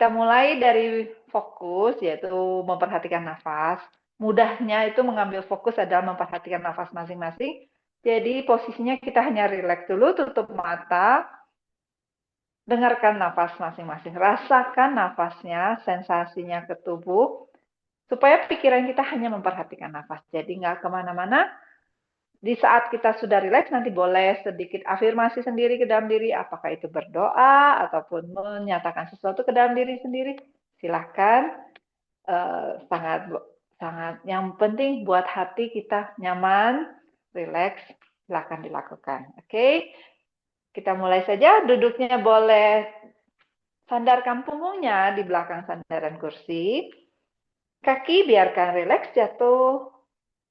kita mulai dari fokus, yaitu memperhatikan nafas. Mudahnya itu mengambil fokus adalah memperhatikan nafas masing-masing. Jadi posisinya kita hanya rileks dulu, tutup mata, dengarkan nafas masing-masing. Rasakan nafasnya, sensasinya ke tubuh, supaya pikiran kita hanya memperhatikan nafas. Jadi nggak kemana-mana. Di saat kita sudah rileks, nanti boleh sedikit afirmasi sendiri ke dalam diri, apakah itu berdoa ataupun menyatakan sesuatu ke dalam diri sendiri. Silahkan, sangat sangat yang penting buat hati kita nyaman, rileks, silahkan dilakukan. Oke, kita mulai saja. Duduknya boleh sandarkan punggungnya di belakang sandaran kursi. Kaki biarkan rileks jatuh,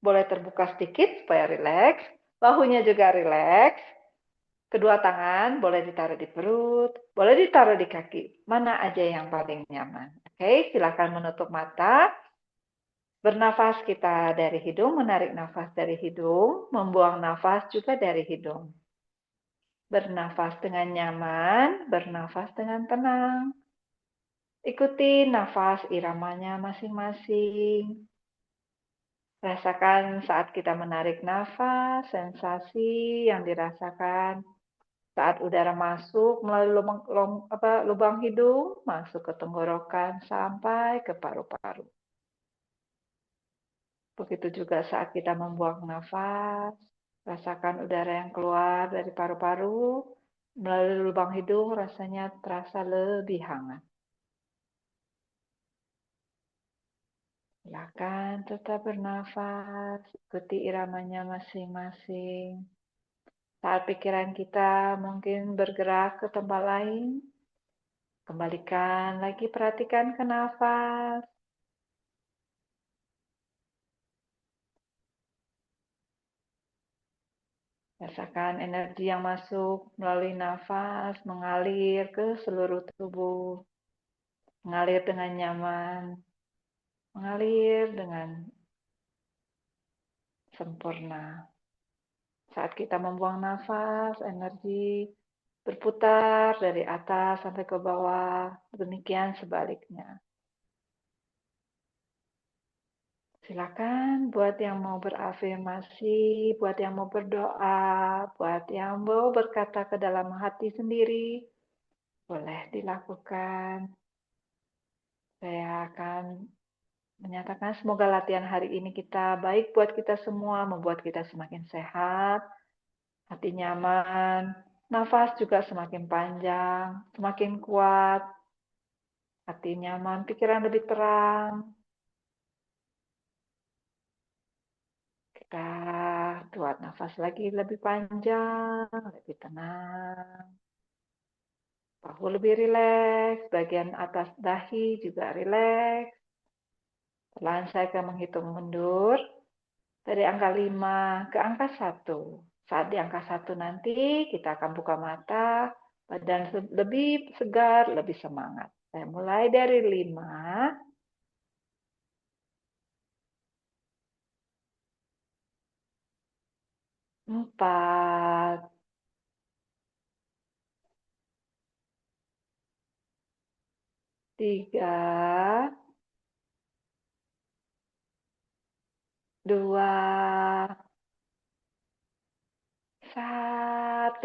boleh terbuka sedikit supaya rileks. Bahunya juga rileks. Kedua tangan boleh ditaruh di perut, boleh ditaruh di kaki. Mana aja yang paling nyaman. Oke, silakan menutup mata. Bernafas kita dari hidung, menarik nafas dari hidung, membuang nafas juga dari hidung. Bernafas dengan nyaman, bernafas dengan tenang. Ikuti nafas iramanya masing-masing. Rasakan saat kita menarik nafas, sensasi yang dirasakan saat udara masuk melalui lubang hidung, masuk ke tenggorokan sampai ke paru-paru. Begitu juga saat kita membuang nafas, rasakan udara yang keluar dari paru-paru melalui lubang hidung, rasanya terasa lebih hangat. Silakan tetap bernafas, ikuti iramanya masing-masing. Saat pikiran kita mungkin bergerak ke tempat lain, kembalikan lagi, perhatikan ke nafas. Rasakan energi yang masuk melalui nafas, mengalir ke seluruh tubuh. Mengalir dengan nyaman, mengalir dengan sempurna. Saat kita membuang nafas, energi berputar dari atas sampai ke bawah, demikian sebaliknya. Silakan buat yang mau berafirmasi, buat yang mau berdoa, buat yang mau berkata ke dalam hati sendiri, boleh dilakukan. Saya akan menyatakan semoga latihan hari ini kita baik buat kita semua, membuat kita semakin sehat, hati nyaman, nafas juga semakin panjang, semakin kuat, hati nyaman, pikiran lebih terang. Kita buat nafas lagi lebih panjang, lebih tenang. Bahu lebih rileks, bagian atas dahi juga rileks. Perlahan saya akan menghitung mundur dari angka 5 ke angka 1. Saat di angka 1 nanti kita akan buka mata, badan lebih segar, lebih semangat. Saya mulai dari 5, 4, 3, 2, 1.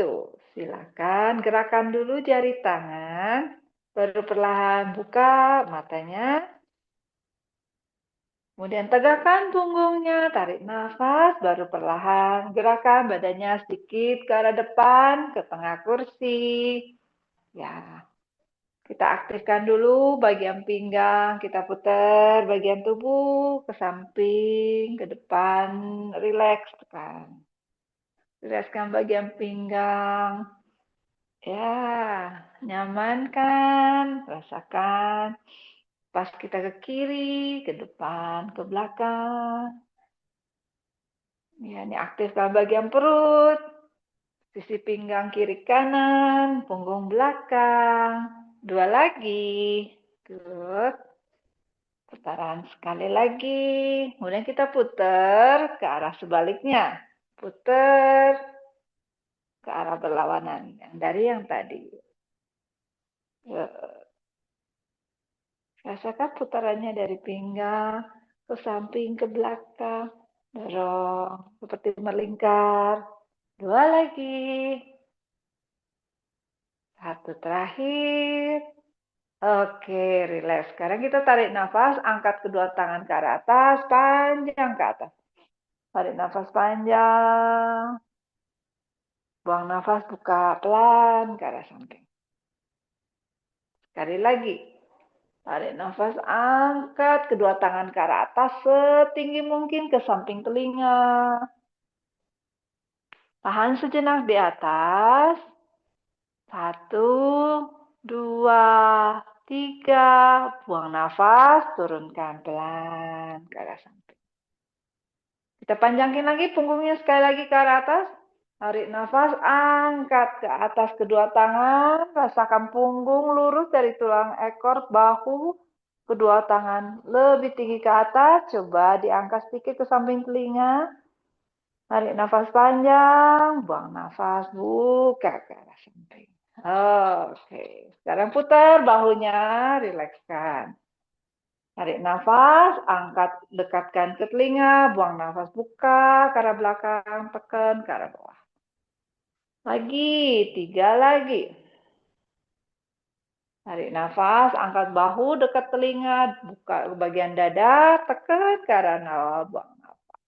Silakan gerakan dulu jari tangan, baru perlahan buka matanya. Kemudian tegakkan punggungnya, tarik nafas, baru perlahan gerakan badannya sedikit ke arah depan, ke tengah kursi. Ya, kita aktifkan dulu bagian pinggang, kita putar bagian tubuh ke samping, ke depan, rileks tekan. Rilekskan bagian pinggang. Ya, nyaman kan? Rasakan. Pas kita ke kiri, ke depan, ke belakang. Ya, ini aktifkan bagian perut, sisi pinggang kiri kanan, punggung belakang. 2 lagi. Good. Putaran sekali lagi. Kemudian kita putar ke arah sebaliknya. Putar ke arah berlawanan yang dari yang tadi. Rasakan putarannya dari pinggang ke samping ke belakang. Dorong seperti melingkar. 2 lagi. 1 terakhir. Oke, rileks. Sekarang kita tarik nafas, angkat kedua tangan ke arah atas, panjang ke atas. Tarik nafas panjang. Buang nafas, buka pelan ke arah samping. Sekali lagi. Tarik nafas, angkat kedua tangan ke arah atas setinggi mungkin ke samping telinga. Tahan sejenak di atas. 1, 2, 3. Buang nafas, turunkan pelan ke arah samping. Kita panjangin lagi punggungnya sekali lagi ke arah atas. Tarik nafas, angkat ke atas kedua tangan. Rasakan punggung lurus dari tulang ekor, bahu. Kedua tangan lebih tinggi ke atas. Coba diangkat sedikit ke samping telinga. Tarik nafas panjang, buang nafas, buka ke arah samping. Oke, sekarang putar bahunya, rilekskan. Tarik nafas, angkat, dekatkan ke telinga, buang nafas, buka ke arah belakang, tekan ke arah bawah. Lagi, 3 lagi. Tarik nafas, angkat bahu dekat telinga, buka ke bagian dada, tekan ke arah bawah, buang nafas.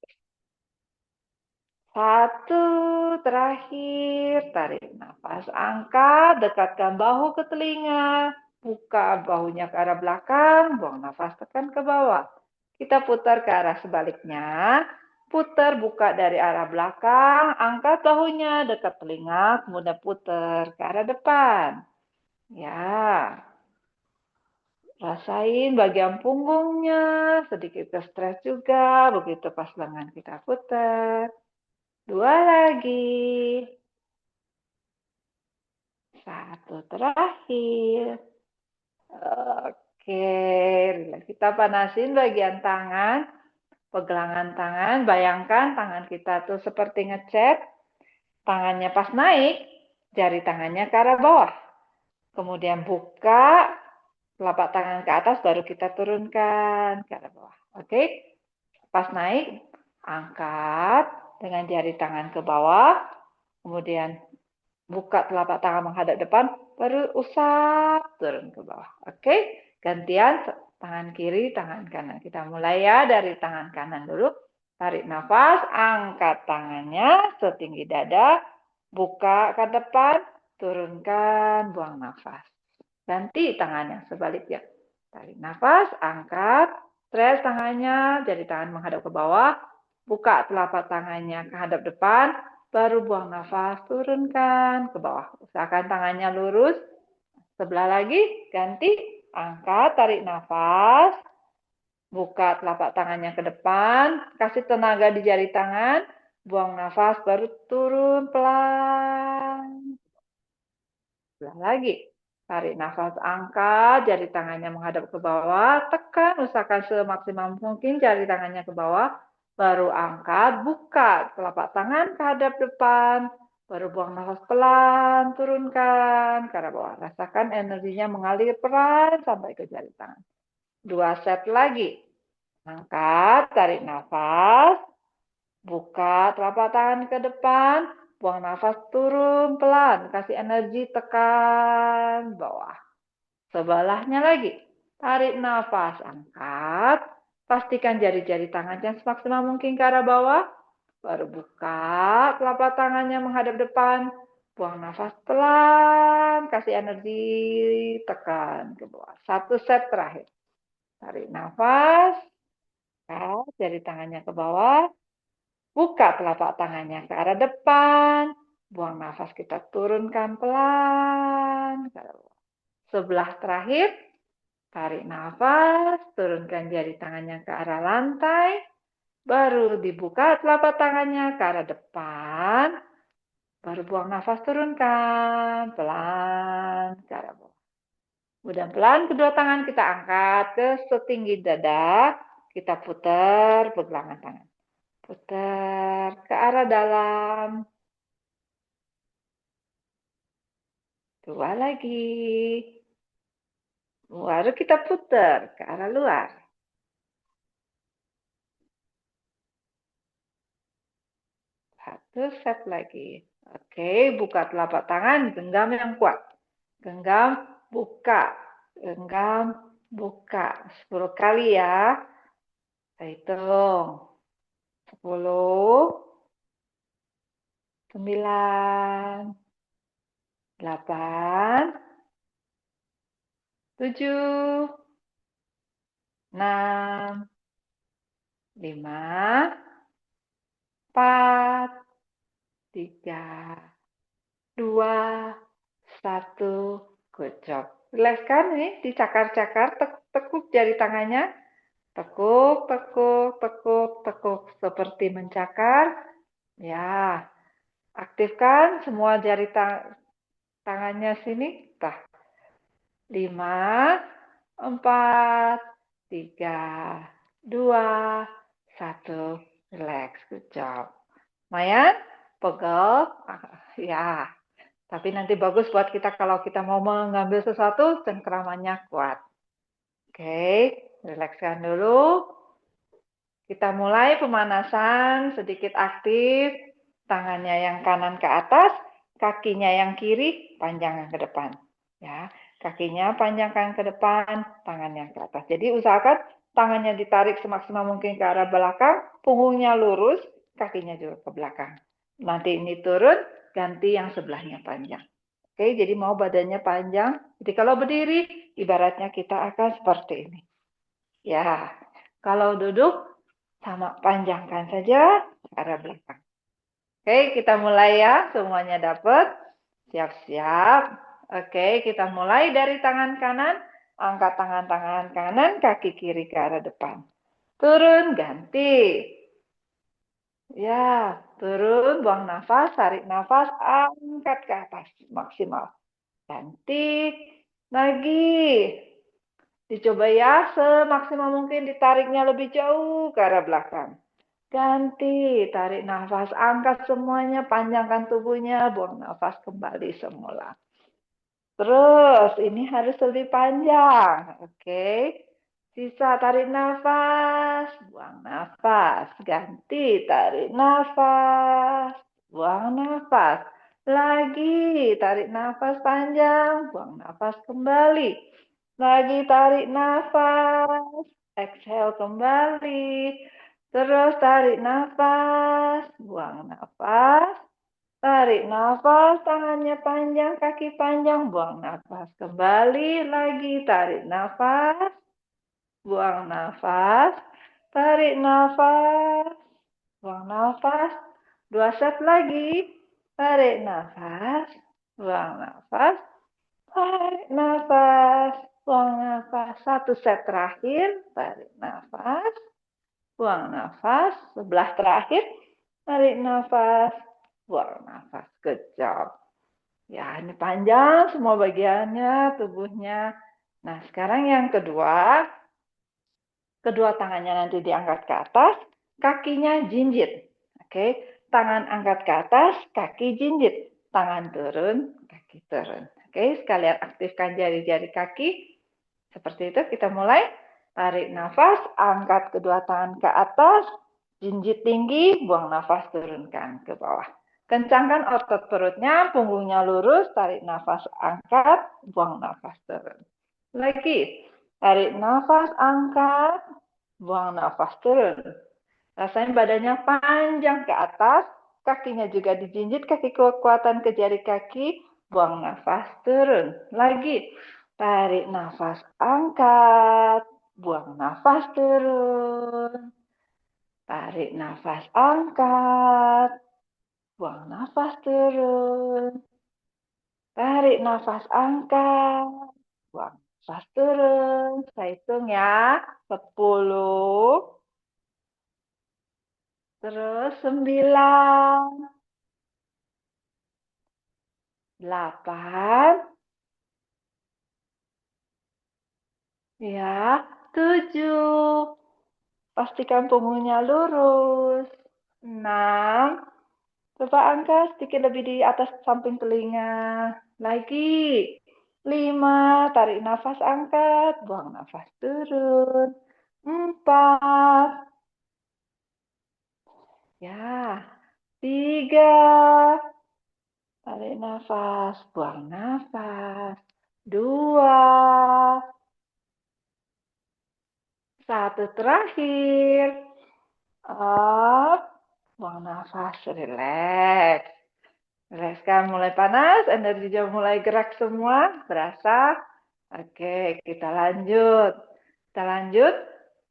1 terakhir, tarik nafas, angkat, dekatkan bahu ke telinga, buka bahunya ke arah belakang, buang nafas, tekan ke bawah. Kita putar ke arah sebaliknya. Putar, buka dari arah belakang, angkat bahunya dekat telinga, kemudian putar ke arah depan. Ya, rasain bagian punggungnya, sedikit ke stres juga, begitu pas lengan kita putar. 2 lagi. 1 terakhir. Oke, kita panasin bagian tangan, pegangan tangan. Bayangkan tangan kita tuh seperti ngecat. Tangannya pas naik, jari tangannya ke arah bawah. Kemudian buka telapak tangan ke atas, baru kita turunkan ke arah bawah. Oke, pas naik, angkat dengan jari tangan ke bawah. Kemudian buka telapak tangan menghadap depan, baru usap turun ke bawah. Oke, gantian tangan kiri, tangan kanan. Kita mulai ya dari tangan kanan dulu. Tarik nafas, angkat tangannya setinggi dada, buka ke depan, turunkan, buang nafas. Ganti tangannya sebaliknya. Tarik nafas, angkat, stres tangannya, jadi tangan menghadap ke bawah, buka telapak tangannya ke hadap depan, baru buang nafas, turunkan ke bawah. Usahakan tangannya lurus. Sebelah lagi, ganti, angkat, tarik nafas, buka telapak tangannya ke depan, kasih tenaga di jari tangan, buang nafas, baru turun pelan. Sebelah lagi. Tarik nafas, angkat, jari tangannya menghadap ke bawah, tekan, usahakan semaksimal mungkin jari tangannya ke bawah, baru angkat, buka telapak tangan ke hadap depan, baru buang nafas pelan, turunkan ke arah bawah. Rasakan energinya mengalir pelan sampai ke jari tangan. 2 set lagi. Angkat, tarik nafas, buka telapak tangan ke depan, buang nafas, turun pelan, kasih energi, tekan bawah. Sebelahnya lagi, tarik nafas, angkat, pastikan jari-jari tangannya semaksimal mungkin ke arah bawah, baru buka telapak tangannya menghadap depan, buang nafas pelan, kasih energi, tekan ke bawah. 1 set terakhir. Tarik nafas, angkat, jari tangannya ke bawah, buka telapak tangannya ke arah depan. Buang nafas, kita turunkan pelan. Sebelah terakhir, tarik nafas, turunkan jari tangannya ke arah lantai. Baru dibuka telapak tangannya ke arah depan. Baru buang nafas, turunkan pelan ke arah bawah. Kemudian pelan kedua tangan kita angkat ke setinggi dada. Kita putar pergelangan tangan. Putar ke arah dalam. 2 lagi. Baru kita putar ke arah luar. Satu set lagi. Oke, buka telapak tangan, genggam yang kuat. Genggam, buka. Genggam, buka. 10 kali ya. Kita hitung. 10, 9, 8, 7, 6, 5, 4, 3, 2, 1. Good job. Relax kan nih, dicakar-cakar, tekuk jari tangannya. Tekuk, tekuk, tekuk, tekuk. Seperti mencakar. Ya, aktifkan semua jari tangannya sini. Tah. 5, 4, 3, 2, 1. Relax. Good job. Lumayan? Pegel? Ya. Tapi nanti bagus buat kita kalau kita mau mengambil sesuatu, cengkramannya kuat. Oke, rilekskan dulu. Kita mulai pemanasan, sedikit aktif. Tangannya yang kanan ke atas, kakinya yang kiri, panjangkan ke depan. Ya, kakinya panjangkan ke depan, tangannya ke atas. Jadi usahakan tangannya ditarik semaksimal mungkin ke arah belakang, punggungnya lurus, kakinya juga ke belakang. Nanti ini turun, ganti yang sebelahnya panjang. Oke, jadi mau badannya panjang. Jadi kalau berdiri, ibaratnya kita akan seperti ini. Ya, kalau duduk, sama panjangkan saja ke arah belakang. Oke, kita mulai ya. Semuanya dapat. Siap-siap. Oke, kita mulai dari tangan kanan. Angkat tangan kanan, kaki kiri ke arah depan. Turun, ganti. Ya, turun, buang nafas, tarik nafas, angkat ke atas maksimal. Ganti, lagi. Dicoba ya, semaksimal mungkin ditariknya lebih jauh ke arah belakang. Ganti, tarik nafas, angkat semuanya, panjangkan tubuhnya, buang nafas kembali semula. Terus, ini harus lebih panjang. Oke. Sisa tarik nafas, buang nafas. Ganti, tarik nafas, buang nafas. Lagi, tarik nafas panjang, buang nafas kembali. Lagi tarik nafas, exhale kembali. Terus tarik nafas, buang nafas. Tarik nafas, tangannya panjang, kaki panjang, buang nafas. Kembali lagi, tarik nafas, buang nafas. Tarik nafas, buang nafas. 2 set lagi. Tarik nafas, buang nafas. Tarik nafas, buang nafas. 1 set terakhir, tarik nafas, buang nafas. Sebelah terakhir, tarik nafas, buang nafas. Good job. Ya, ini panjang semua bagiannya, tubuhnya. Nah, sekarang yang kedua, kedua tangannya nanti diangkat ke atas, kakinya jinjit. Oke, tangan angkat ke atas, kaki jinjit. Tangan turun, kaki turun. Oke, sekalian aktifkan jari-jari kaki. Seperti itu, kita mulai. Tarik nafas, angkat kedua tangan ke atas, jinjit tinggi, buang nafas, turunkan ke bawah. Kencangkan otot perutnya, punggungnya lurus, tarik nafas, angkat, buang nafas, turun. Lagi, tarik nafas, angkat, buang nafas, turun. Rasain badannya panjang ke atas, kakinya juga dijinjit, kaki kekuatan ke jari kaki, buang nafas, turun. Lagi, tarik nafas, angkat, buang nafas, turun. Tarik nafas, angkat, buang nafas, turun. Tarik nafas, angkat, buang nafas, turun. Saya hitung ya, 10, terus 9, 8, ya, 7. Pastikan punggungnya lurus. 6. Coba angkat sedikit lebih di atas samping telinga. Lagi. 5, tarik nafas, angkat, buang nafas, turun. 4, ya. 3, tarik nafas, buang nafas. 2, 1 terakhir. Up, buang nafas, relax. Relax kan mulai panas, energinya mulai gerak semua, berasa. Oke, kita lanjut. Kita lanjut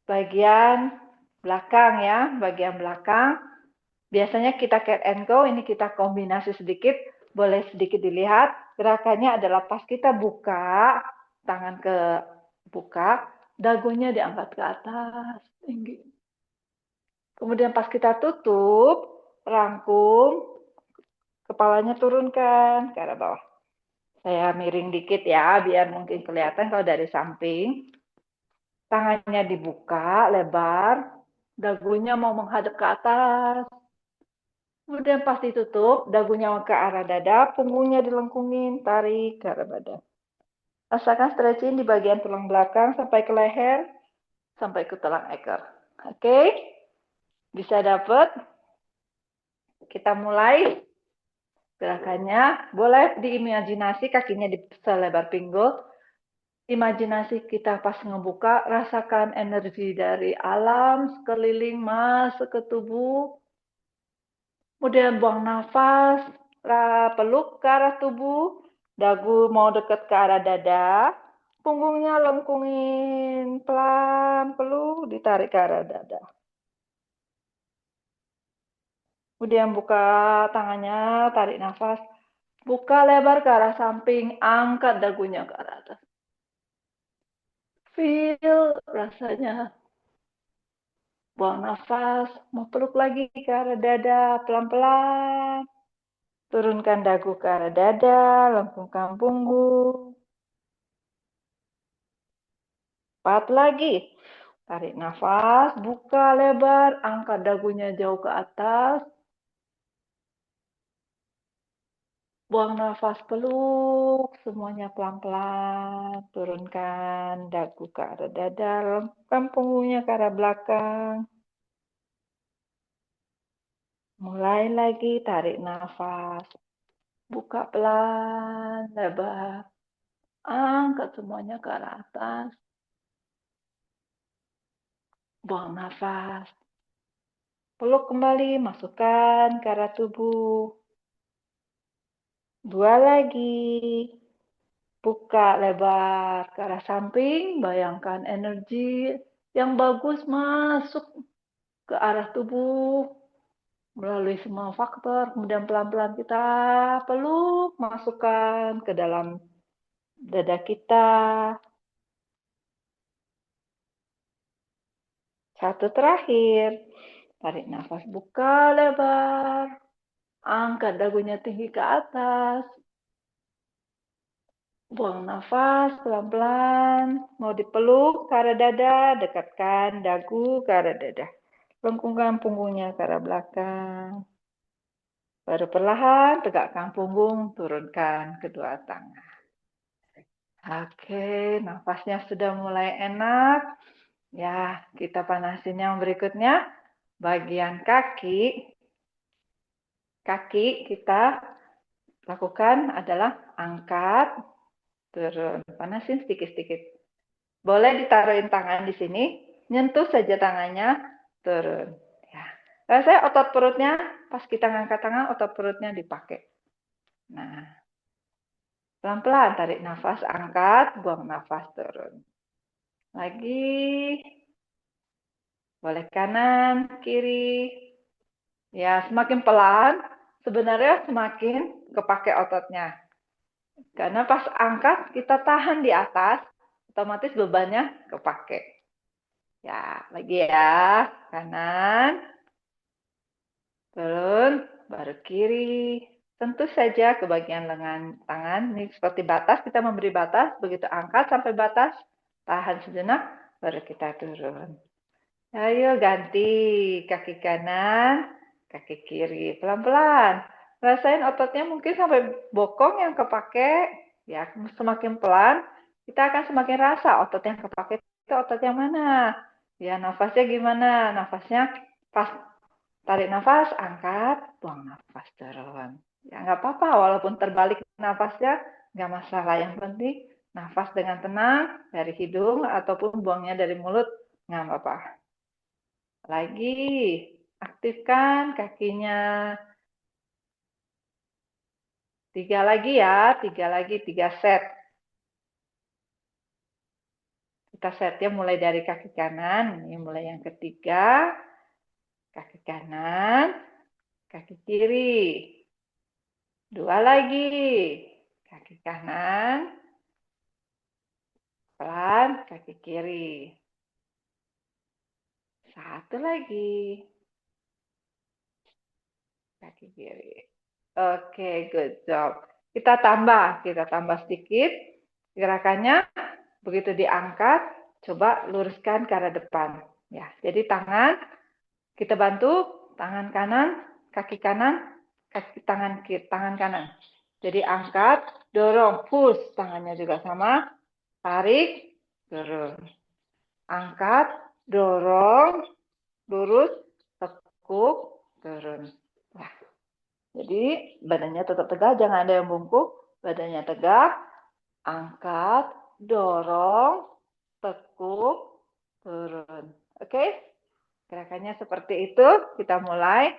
bagian belakang ya, bagian belakang. Biasanya kita cat and go, ini kita kombinasi sedikit, boleh sedikit dilihat. Gerakannya adalah pas kita buka, tangan ke buka, dagunya diangkat ke atas, tinggi. Kemudian pas kita tutup, rangkum, kepalanya turunkan ke arah bawah. Saya miring dikit ya, biar mungkin kelihatan kalau dari samping. Tangannya dibuka lebar, dagunya mau menghadap ke atas. Kemudian pas ditutup, dagunya ke arah dada, punggungnya dilengkungin, tarik ke arah badan. Rasakan stretching di bagian tulang belakang sampai ke leher, sampai ke tulang ekor. Oke? Bisa dapat? Kita mulai gerakannya. Boleh diimajinasi kakinya di selebar pinggul. Imajinasi kita pas ngebuka, rasakan energi dari alam sekeliling masuk ke tubuh. Kemudian buang nafas, peluk ke arah tubuh, dagu mau dekat ke arah dada, punggungnya lengkungin, pelan, peluk, ditarik ke arah dada. Kemudian buka tangannya, tarik nafas, buka lebar ke arah samping, angkat dagunya ke arah atas. Feel rasanya. Buang nafas, mau peluk lagi ke arah dada, pelan-pelan. Turunkan dagu ke arah dada, lengkungkan punggung. 4 lagi. Tarik nafas, buka lebar, angkat dagunya jauh ke atas. Buang nafas, peluk, semuanya pelan-pelan. Turunkan dagu ke arah dada, lengkungkan punggungnya ke arah belakang. Mulai lagi, tarik nafas. Buka pelan, lebar. Angkat semuanya ke arah atas. Buang nafas. Peluk kembali, masukkan ke arah tubuh. 2 lagi. Buka lebar ke arah samping. Bayangkan energi yang bagus masuk ke arah tubuh melalui semua faktor. Kemudian pelan-pelan kita peluk, masukkan ke dalam dada kita. 1 terakhir. Tarik nafas, buka lebar. Angkat dagunya tinggi ke atas. Buang nafas pelan-pelan. Mau dipeluk ke arah dada, dekatkan dagu ke arah dada. Lengkungkan punggungnya ke arah belakang. Baru perlahan tegakkan punggung, turunkan kedua tangan. Oke, nafasnya sudah mulai enak. Ya, kita panasin yang berikutnya. Bagian kaki. Kaki kita lakukan adalah angkat, turun. Panasin sedikit-sedikit. Boleh ditaruhin tangan di sini, nyentuh saja tangannya, turun. Ya. Rasanya otot perutnya, pas kita ngangkat tangan, otot perutnya dipakai. Nah, pelan-pelan tarik nafas, angkat, buang nafas, turun. Lagi, boleh kanan, kiri. Ya, semakin pelan, sebenarnya semakin kepake ototnya. Karena pas angkat, kita tahan di atas, otomatis bebannya kepake. Ya, lagi ya. Kanan, turun, baru kiri. Tentu saja ke bagian lengan tangan. Ini seperti batas, kita memberi batas. Begitu angkat sampai batas, tahan sejenak, baru kita turun. Ayo ganti. Kaki kanan, kaki kiri. Pelan-pelan. Rasain ototnya mungkin sampai bokong yang kepake. Ya, semakin pelan, kita akan semakin rasa otot yang kepake itu otot yang mana. Ya, nafasnya gimana? Nafasnya pas tarik nafas, angkat, buang nafas, turun. Ya, nggak apa-apa, walaupun terbalik nafasnya, nggak masalah. Yang penting nafas dengan tenang dari hidung ataupun buangnya dari mulut, nggak apa-apa. Lagi, aktifkan kakinya. 3 lagi ya, 3 lagi, 3 set. Kita setnya mulai dari kaki kanan, ini mulai yang ketiga, kaki kanan, kaki kiri. 2 lagi, kaki kanan, pelan, kaki kiri. 1 lagi, kaki kiri. Oke, good job. Kita tambah sedikit gerakannya. Begitu diangkat, coba luruskan ke arah depan. Ya, jadi tangan kita bantu, tangan kanan, kaki kanan, kaki tangan kiri, tangan kanan. Jadi angkat, dorong, push, tangannya juga sama, tarik, turun. Angkat, dorong, lurus, tekuk, turun. Nah, jadi badannya tetap tegak, jangan ada yang bungkuk, badannya tegak, angkat, dorong, tekuk, turun. Oke? Gerakannya seperti itu, kita mulai.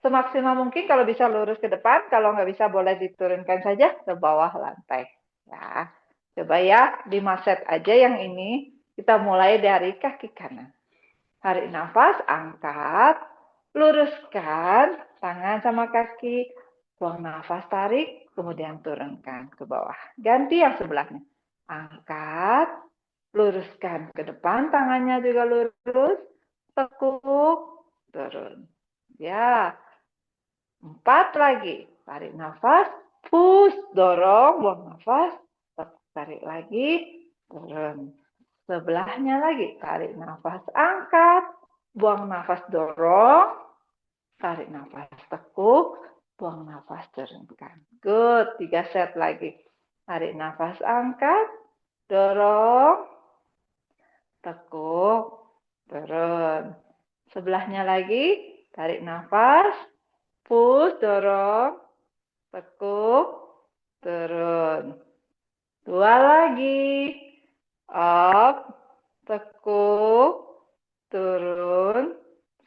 Semaksimal mungkin kalau bisa lurus ke depan, kalau nggak bisa boleh diturunkan saja ke bawah lantai. Ya, coba ya, 5 set aja yang ini. Kita mulai dari kaki kanan. Tarik nafas, angkat, luruskan tangan sama kaki, buang nafas, tarik, kemudian turunkan ke bawah. Ganti yang sebelahnya. Angkat, luruskan ke depan, tangannya juga lurus, tekuk, turun. Ya, 4 lagi. Tarik nafas, push, dorong, buang nafas, tarik lagi, turun. Sebelahnya lagi, tarik nafas, angkat, buang nafas, dorong, tarik nafas, tekuk, buang nafas, turunkan. Good, 3 set lagi. Tarik nafas, angkat, dorong, tekuk, turun. Sebelahnya lagi, tarik nafas, push, dorong, tekuk, turun. 2 lagi, up, tekuk, turun.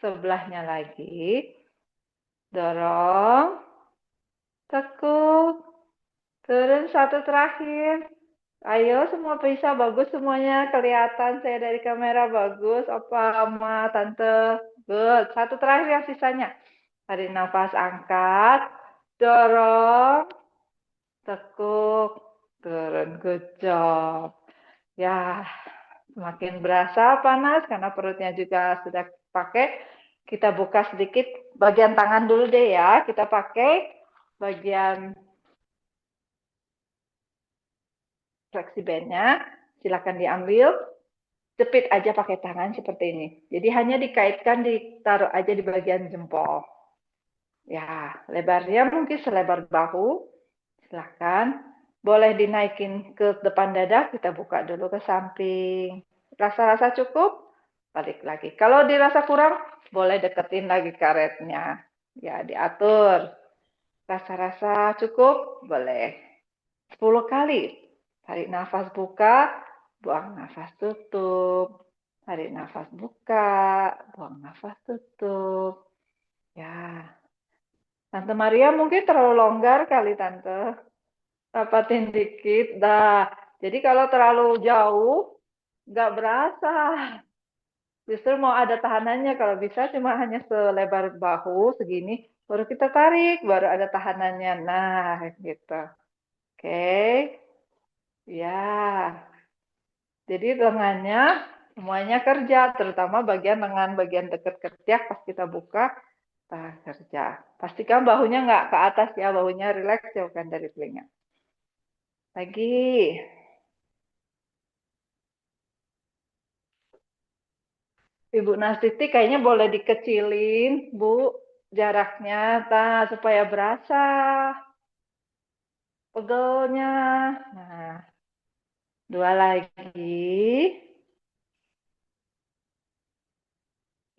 Sebelahnya lagi, dorong, tekuk, turun. 1 terakhir. Ayo semua bisa, bagus semuanya, kelihatan saya dari kamera, bagus, opa, oma, tante, good. 1 terakhir yang sisanya. Tarik nafas, angkat, dorong, tekuk, turun, good job. Ya, semakin berasa panas karena perutnya juga sudah pakai. Kita buka sedikit bagian tangan dulu deh ya. Kita pakai bagian fleksi bandnya. Silakan diambil. Jepit aja pakai tangan seperti ini. Jadi hanya dikaitkan, ditaruh aja di bagian jempol. Ya, lebarnya mungkin selebar bahu. Silakan. Boleh dinaikin ke depan dada, kita buka dulu ke samping. Rasa-rasa cukup, balik lagi. Kalau dirasa kurang, boleh deketin lagi karetnya. Ya, diatur. Rasa-rasa cukup, boleh. 10 kali. Tarik nafas buka, buang nafas tutup. Tarik nafas buka, buang nafas tutup. Ya, Tante Maria mungkin terlalu longgar kali Tante. Rapatin dikit. Dah. Jadi kalau terlalu jauh, nggak berasa. Justru mau ada tahanannya. Kalau bisa cuma hanya selebar bahu, segini. Baru kita tarik, baru ada tahanannya. Nah, gitu. Oke. Ya. Jadi lengannya semuanya kerja. Terutama bagian lengan, bagian dekat ketiak pas kita buka, kita kerja. Pastikan bahunya nggak ke atas ya. Bahunya rileks, jauhkan dari telinga. Lagi. Ibu Nastiti kayaknya boleh dikecilin, Bu, jaraknya, supaya berasa. pegelnya. Nah, dua lagi.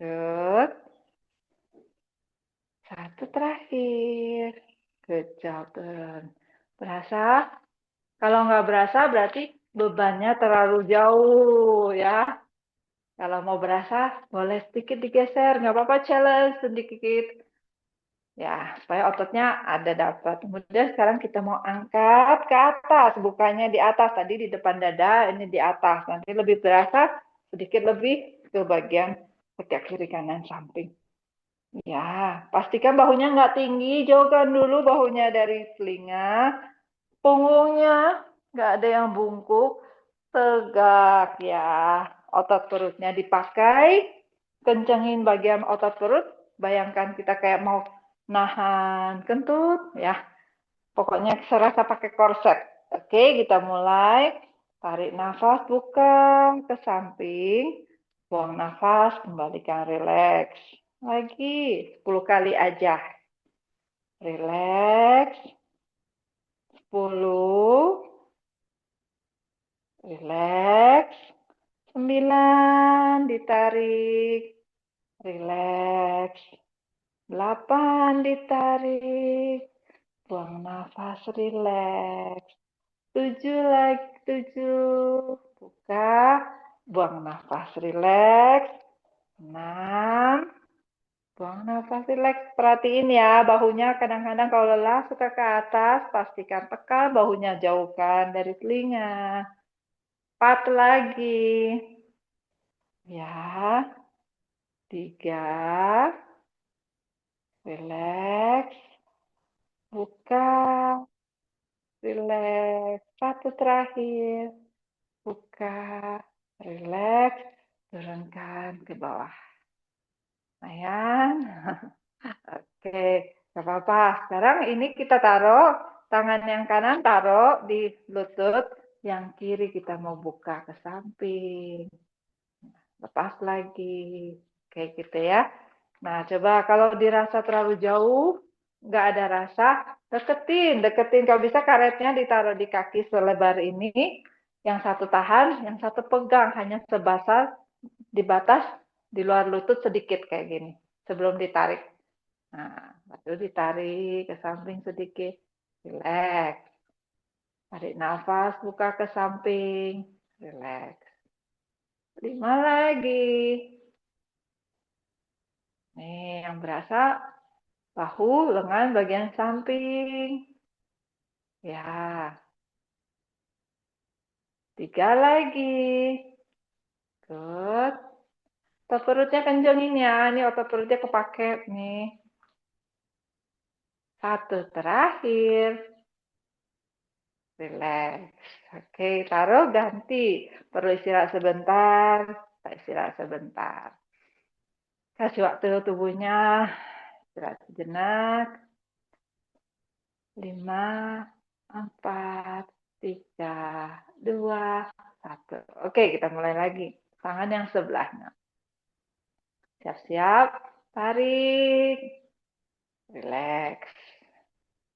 Good. Satu terakhir. Good job, turun. Berasa? Kalau nggak berasa berarti bebannya terlalu jauh ya. Kalau mau berasa, boleh sedikit digeser. Nggak apa-apa, challenge sedikit. Ya, supaya ototnya ada dapat. Kemudian sekarang kita mau angkat ke atas. Bukannya di atas. Tadi di depan dada, ini di atas. Nanti lebih berasa, sedikit lebih ke bagian ketiak kiri kanan samping. Ya, pastikan bahunya nggak tinggi. Jauhkan dulu bahunya dari telinga. Punggungnya nggak ada yang bungkuk. Tegak ya. Otot perutnya dipakai. Kencengin bagian otot perut. Bayangkan kita kayak mau nahan kentut ya. Pokoknya serasa pakai korset. Oke, kita mulai. Tarik nafas, buka ke samping. Buang nafas, kembalikan rileks. Lagi 10 kali aja. Rileks. 10. Rileks. 9. Ditarik. Rileks. 8. Ditarik. Buang nafas, rileks. 7 lagi, 7. Buka. Buang nafas, rileks. 6. Buang nafas, rileks. Perhatiin ya, bahunya kadang-kadang kalau lelah suka ke atas, pastikan tekan, bahunya jauhkan dari telinga. 4 lagi. Ya. 3. Rileks. Buka. Rileks. 1 terakhir. Buka. Rileks. Turunkan ke bawah. Lumayan. Oke, gak apa-apa. Sekarang ini kita taruh, tangan yang kanan taruh di lutut, yang kiri kita mau buka ke samping. Lepas lagi. Kayak gitu ya. Nah, coba kalau dirasa terlalu jauh, nggak ada rasa, deketin. Kalau bisa karetnya ditaruh di kaki selebar ini, yang satu tahan, yang satu pegang, hanya di batas di luar lutut sedikit kayak gini, sebelum ditarik. Nah, lalu ditarik ke samping sedikit, relax. Tarik nafas, buka ke samping, relax. 5 lagi. Nih, yang berasa bahu, lengan bagian samping. Ya, 3 lagi. Good. Otot perutnya kencengin ya. Ini otot perutnya kepake nih. 1 terakhir. Relax. Oke, taruh ganti. Perlu istirahat sebentar. Kita istirahat sebentar. Kasih waktu tubuhnya istirahat sejenak. 5, 4, 3, 2, 1. Oke, kita mulai lagi. Tangan yang sebelahnya. Siap-siap. Tarik. Relax.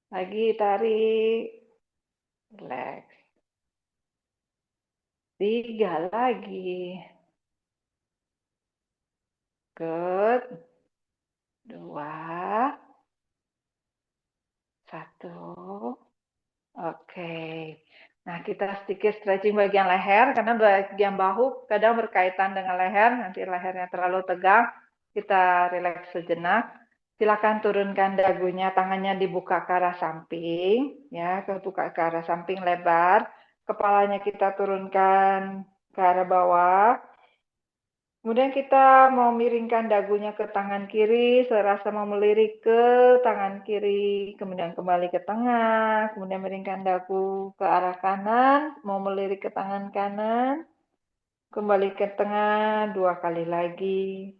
Lagi tarik. Relax. 3 lagi. Good. 2, 1. Oke. Nah, kita sedikit stretching bagian leher, karena bagian bahu kadang berkaitan dengan leher, nanti lehernya terlalu tegang, kita rileks sejenak. Silakan turunkan dagunya, tangannya dibuka ke arah samping, ya, kebuka ke arah samping lebar. Kepalanya kita turunkan ke arah bawah. Kemudian kita mau miringkan dagunya ke tangan kiri, serasa mau melirik ke tangan kiri, kemudian kembali ke tengah, kemudian miringkan dagu ke arah kanan, mau melirik ke tangan kanan, kembali ke tengah, 2 kali lagi.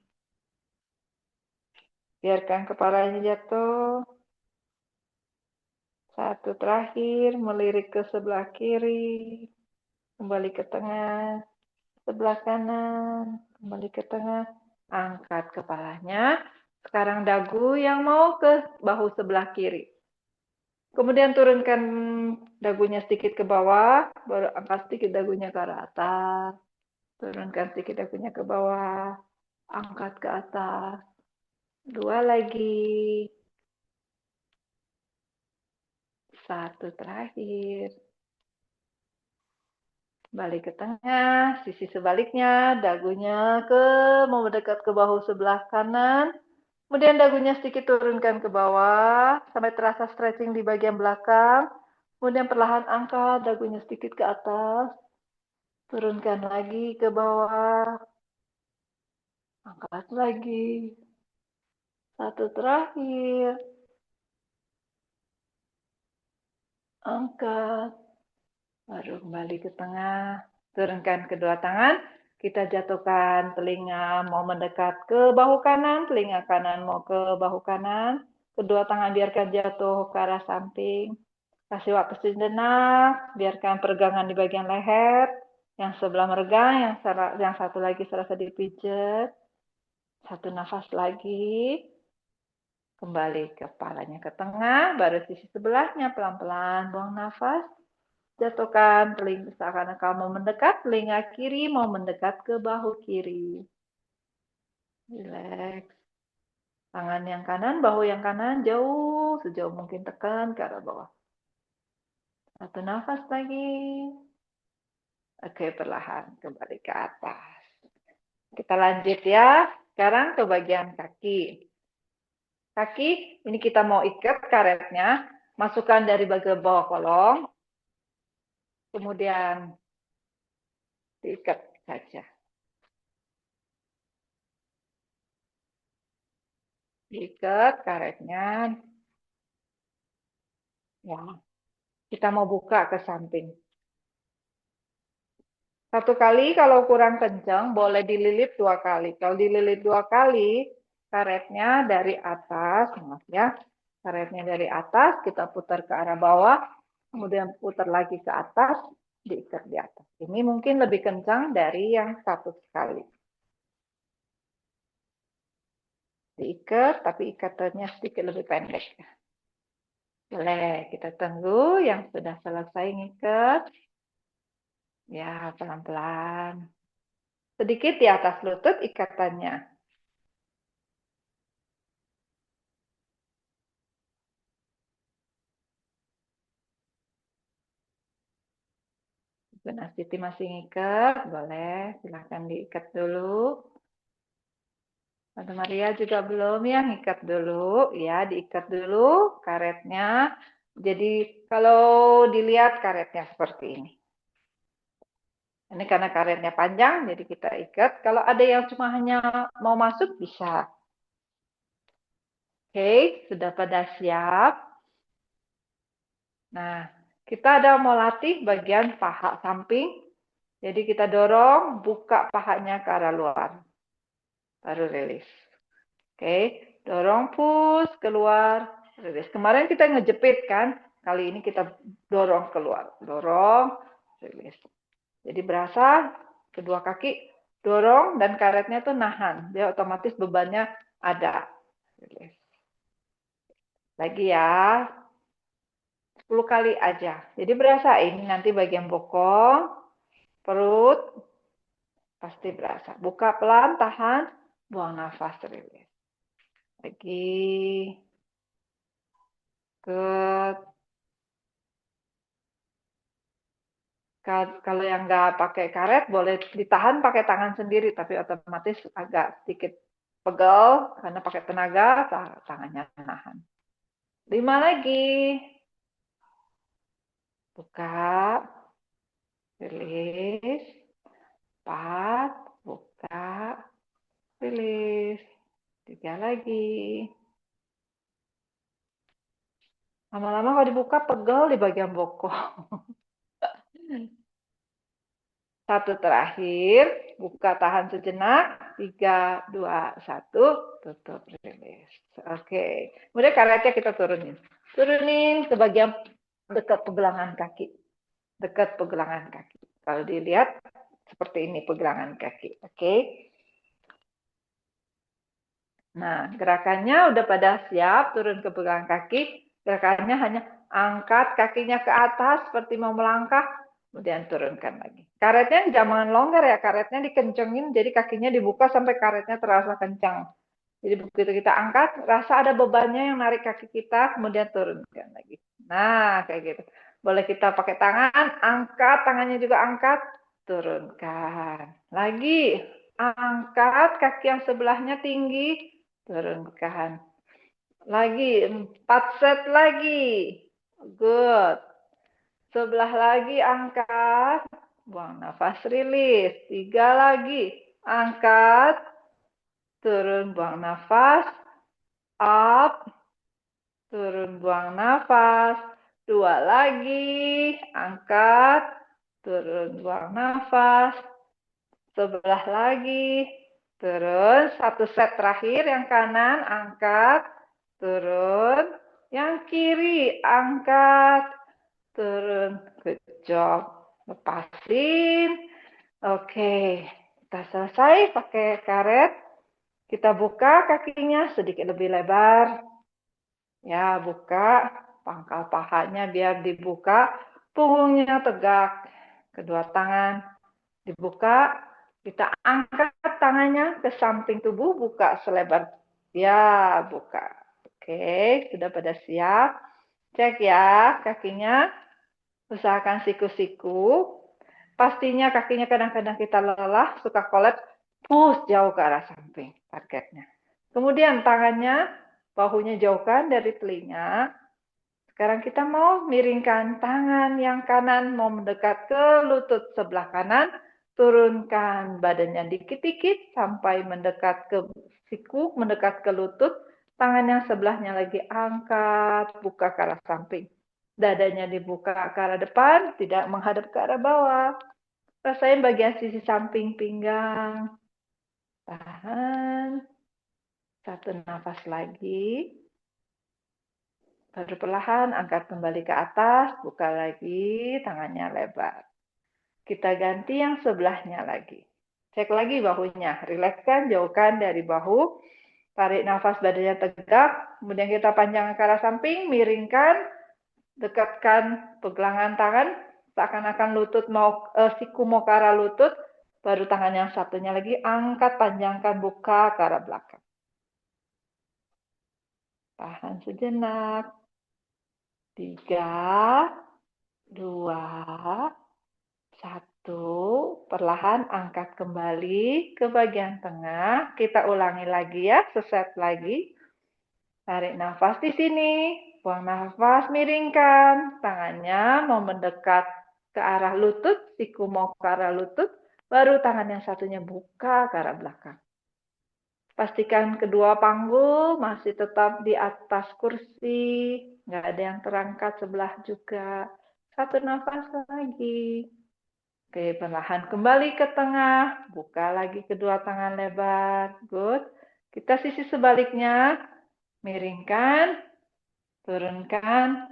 Biarkan kepalanya jatuh. 1 terakhir, melirik ke sebelah kiri, kembali ke tengah, sebelah kanan, kembali ke tengah, angkat kepalanya. Sekarang dagu yang mau ke bahu sebelah kiri. Kemudian turunkan dagunya sedikit ke bawah, baru angkat sedikit dagunya ke arah atas. Turunkan sedikit dagunya ke bawah, angkat ke atas. 2 lagi. 1 terakhir. Balik ke tengah, sisi sebaliknya, dagunya mau mendekat ke bahu sebelah kanan. Kemudian dagunya sedikit turunkan ke bawah, sampai terasa stretching di bagian belakang. Kemudian perlahan angkat dagunya sedikit ke atas. Turunkan lagi ke bawah. Angkat lagi. 1 terakhir. Angkat. Baru kembali ke tengah. Turunkan kedua tangan. Kita jatuhkan telinga mau mendekat ke bahu kanan. Telinga kanan mau ke bahu kanan. Kedua tangan biarkan jatuh ke arah samping. Kasih waktu sejenak. Biarkan peregangan di bagian leher. Yang sebelah meregang, yang satu lagi serasa dipijat. 1 nafas lagi. Kembali kepalanya ke tengah, baru sisi sebelahnya pelan-pelan buang nafas. Jatuhkan telinga seakan kamu mendekat, telinga kiri mau mendekat ke bahu kiri. Relax. Tangan yang kanan, bahu yang kanan jauh, sejauh mungkin tekan ke arah bawah. 1 nafas lagi. Oke, perlahan kembali ke atas. Kita lanjut ya. Sekarang ke bagian kaki. Kaki, ini kita mau ikat karetnya. Masukkan dari bagian bawah kolong. Kemudian diikat saja. Diikat karetnya. Ya, kita mau buka ke samping. 1 kali, kalau kurang kencang, boleh dililit 2 kali. Kalau dililit 2 kali, karetnya dari atas, maaf ya, karetnya dari atas, kita putar ke arah bawah, kemudian putar lagi ke atas, diikat di atas. Ini mungkin lebih kencang dari yang 1 kali. Diikat, tapi ikatannya sedikit lebih pendek. Boleh, kita tunggu yang sudah selesai ngikat. Ya, pelan-pelan. Sedikit di atas lutut ikatannya. Bu Nasiti masih ngikat, boleh. Silahkan diikat dulu. Tante Maria juga belum ya, ngikat dulu. Ya, diikat dulu karetnya. Jadi kalau dilihat karetnya seperti ini. Ini karena karetnya panjang, jadi kita ikat. Kalau ada yang cuma hanya mau masuk, bisa. Oke, sudah pada siap. Nah, kita ada mau latih bagian paha samping. Jadi kita dorong, buka pahanya ke arah luar. Baru rilis. Oke, dorong, push, keluar, rilis. Kemarin kita ngejepit kan, kali ini kita dorong keluar. Dorong, rilis. Jadi berasa kedua kaki dorong dan karetnya tuh nahan. Dia otomatis bebannya ada. Rilis. Lagi ya, 10 kali aja. Jadi berasa ini nanti bagian bokong, perut, pasti berasa. Buka pelan, tahan, buang nafas, rilis. Lagi, ke kalau yang nggak pakai karet boleh ditahan pakai tangan sendiri, tapi otomatis agak sedikit pegel karena pakai tenaga, tangannya nahan. 5 lagi. Buka, rilis, 4, buka, rilis, 3 lagi. Lama-lama kalau dibuka pegel di bagian bokong. 1 terakhir, buka tahan sejenak, 3, 2, 1, tutup, rilis. Oke, kemudian karetnya kita turunin. Turunin ke bagian dekat pergelangan kaki. Dekat pergelangan kaki. Kalau dilihat, seperti ini pergelangan kaki. Oke. Nah, gerakannya udah pada siap, turun ke pergelangan kaki. Gerakannya hanya Angkat kakinya ke atas seperti mau melangkah, kemudian turunkan lagi. Karetnya jangan longgar ya, karetnya dikencengin, jadi kakinya dibuka sampai karetnya terasa kencang. Jadi begitu kita angkat, rasa ada bebannya yang narik kaki kita, kemudian turunkan lagi. Nah, kayak gitu. Boleh kita pakai tangan, angkat, tangannya juga angkat, turunkan. Lagi, angkat kaki yang sebelahnya tinggi, turunkan. Lagi, 4 set lagi. Good. Sebelah lagi angkat, buang nafas, rilis. 3 lagi, angkat, turun, buang nafas, up, turun, buang nafas. 2 lagi, angkat, turun, buang nafas. Sebelah lagi, turun. 1 set terakhir, yang kanan, angkat, turun. Yang kiri, angkat, turun. Good job. Lepasin. Oke, kita selesai pakai karet. Kita buka kakinya sedikit lebih lebar. Ya, buka pangkal pahanya biar dibuka. Punggungnya tegak. Kedua tangan dibuka. Kita angkat tangannya ke samping tubuh. Buka selebar. Ya, buka. Oke, sudah pada siap. Cek ya kakinya. Usahakan siku-siku. Pastinya kakinya kadang-kadang kita lelah, suka kolaps, push jauh ke arah samping targetnya. Kemudian tangannya, bahunya jauhkan dari telinga. Sekarang kita mau miringkan tangan yang kanan, mau mendekat ke lutut sebelah kanan, turunkan badannya dikit-dikit sampai mendekat ke siku, mendekat ke lutut. Tangan yang sebelahnya lagi angkat, buka ke arah samping. Dadanya dibuka ke arah depan, tidak menghadap ke arah bawah. Rasain bagian sisi samping pinggang. Tahan. 1 nafas lagi. Baru perlahan angkat kembali ke atas, buka lagi, tangannya lebar. Kita ganti yang sebelahnya lagi. Cek lagi bahunya, rilekskan, jauhkan dari bahu. Tarik nafas badannya tegak, kemudian kita panjangkan ke arah samping, miringkan, dekatkan pegangan tangan, seakan-akan lutut siku mau ke arah lutut, baru tangan yang satunya lagi angkat, panjangkan, buka ke arah belakang. Tahan sejenak. 3, 2, 1. Perlahan angkat kembali ke bagian tengah. Kita ulangi lagi ya, seset lagi. Tarik nafas di sini. Buang nafas, miringkan. Tangannya mau mendekat ke arah lutut, siku mau ke arah lutut. Baru tangan yang satunya buka ke arah belakang. Pastikan kedua panggul masih tetap di atas kursi. Nggak ada yang terangkat sebelah juga. 1 nafas lagi. Oke, perlahan kembali ke tengah. Buka lagi kedua tangan lebar. Good. Kita sisi sebaliknya. Miringkan. Turunkan.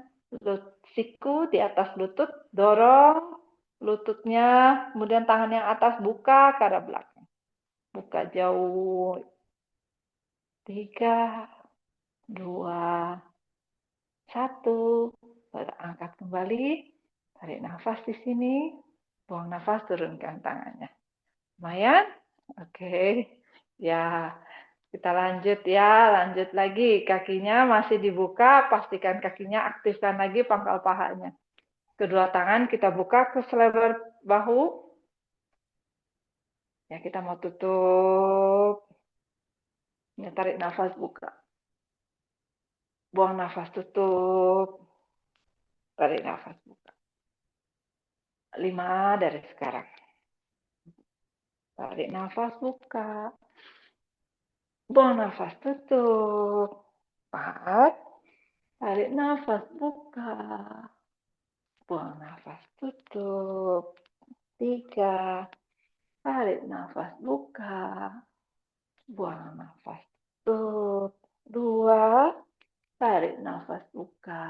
Siku di atas lutut. Dorong lututnya. Kemudian tangan yang atas buka ke arah belakang. Buka jauh. 3, 2, 1. Angkat kembali. Tarik nafas di sini. Buang nafas, turunkan tangannya. Lumayan? Oke. Ya, kita lanjut ya. Lanjut lagi. Kakinya masih dibuka. Pastikan kakinya aktifkan lagi pangkal pahanya. Kedua tangan kita buka ke selebar bahu. Ya, kita mau tutup. Ya, tarik nafas, buka. Buang nafas, tutup. Tarik nafas, buka. 5 dari sekarang. Tarik nafas, buka. Buang nafas, tutup. 4. Tarik nafas, buka. Buang nafas, tutup. 3. Tarik nafas, buka. Buang nafas, tutup. 2. Tarik nafas, buka.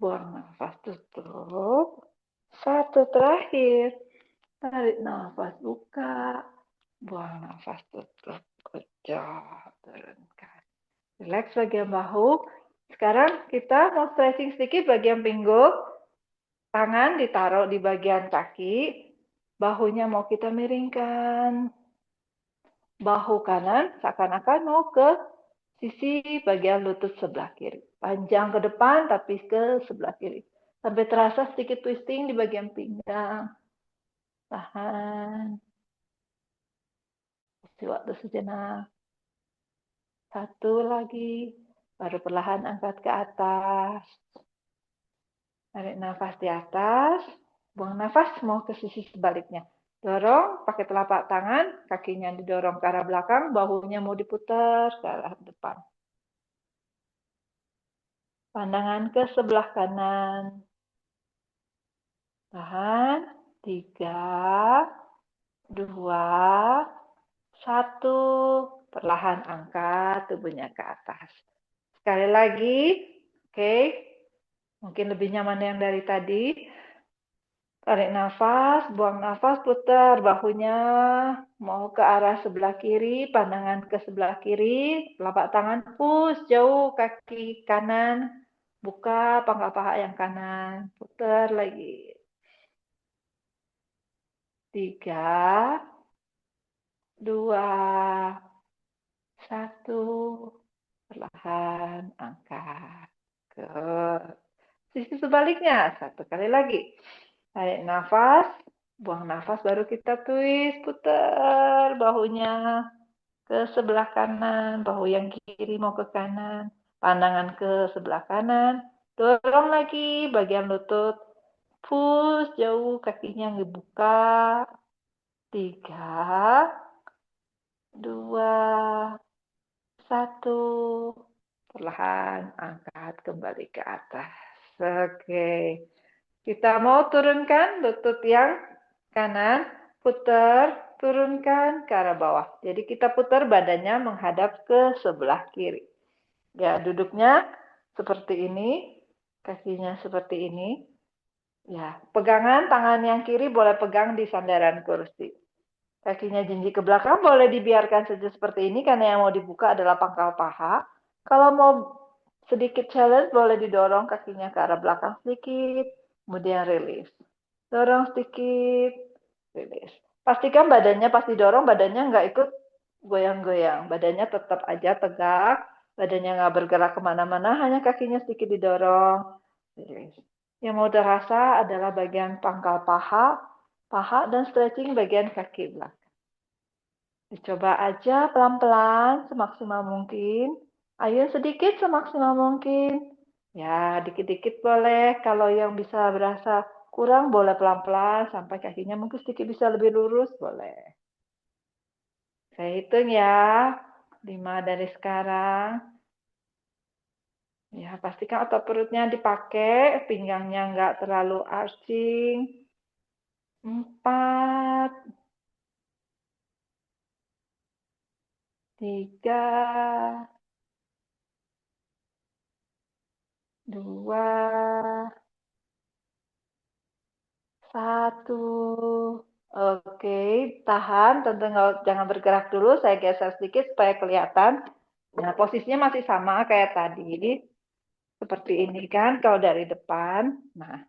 Buang nafas, tutup. 1 terakhir. Tarik nafas, buka. Buang nafas, tutup. Good job. Turunkan. Relax bagian bahu. sekarang kita mau stretching sedikit bagian pinggul. Tangan ditaruh di bagian kaki. Bahunya mau kita miringkan. Bahu kanan seakan-akan mau ke sisi bagian lutut sebelah kiri. Panjang ke depan tapi ke sebelah kiri. Sampai terasa sedikit twisting di bagian pinggang. Tahan. Isi waktu sejenak. Satu lagi. Baru perlahan angkat ke atas. Tarik nafas di atas. Buang nafas mau ke sisi sebaliknya. Dorong pakai telapak tangan. Kakinya didorong ke arah belakang. Bahunya mau diputar ke arah depan. Pandangan ke sebelah kanan. Tahan. 3, 2, 1. Perlahan angkat tubuhnya ke atas. Sekali lagi. Oke. Mungkin lebih nyaman yang dari tadi. Tarik nafas, buang nafas, putar bahunya mau ke arah sebelah kiri, pandangan ke sebelah kiri, telapak tangan push jauh kaki kanan, buka pangkal paha yang kanan, putar lagi. 3, 2, 1, perlahan angkat. Ke sisi sebaliknya, satu kali lagi. Tarik nafas, buang nafas, baru kita twist, putar bahunya ke sebelah kanan, bahu yang kiri mau ke kanan, pandangan ke sebelah kanan, dorong lagi bagian lutut, push jauh kakinya dibuka, 3, 2, 1, perlahan angkat kembali ke atas. Oke. Kita mau turunkan lutut yang kanan, putar, turunkan ke arah bawah. Jadi kita putar badannya menghadap ke sebelah kiri. Ya, duduknya seperti ini, kakinya seperti ini. Ya, pegangan tangan yang kiri boleh pegang di sandaran kursi. Kakinya jinjit ke belakang boleh dibiarkan saja seperti ini karena yang mau dibuka adalah pangkal paha. Kalau mau sedikit challenge boleh didorong kakinya ke arah belakang sedikit. Kemudian rilis. Dorong sedikit, rilis. Pastikan badannya pas didorong, badannya nggak ikut goyang-goyang. Badannya tetap aja tegak, badannya nggak bergerak kemana-mana, hanya kakinya sedikit didorong, rilis. Yang mau terasa adalah bagian pangkal paha dan stretching bagian kaki belakang. Dicoba aja pelan-pelan, semaksimal mungkin. Ayun sedikit semaksimal mungkin. Ya, dikit-dikit boleh. Kalau yang bisa berasa kurang, boleh pelan-pelan sampai kakinya mungkin sedikit bisa lebih lurus, boleh. Saya hitung ya, 5 dari sekarang. Ya, pastikan otot perutnya dipakai, pinggangnya nggak terlalu arching. 4, 3, 2, 1. Oke, tahan. Tentu jangan bergerak dulu. Saya geser sedikit supaya kelihatan. Nah, posisinya masih sama kayak tadi. Seperti ini kan kalau dari depan. Nah,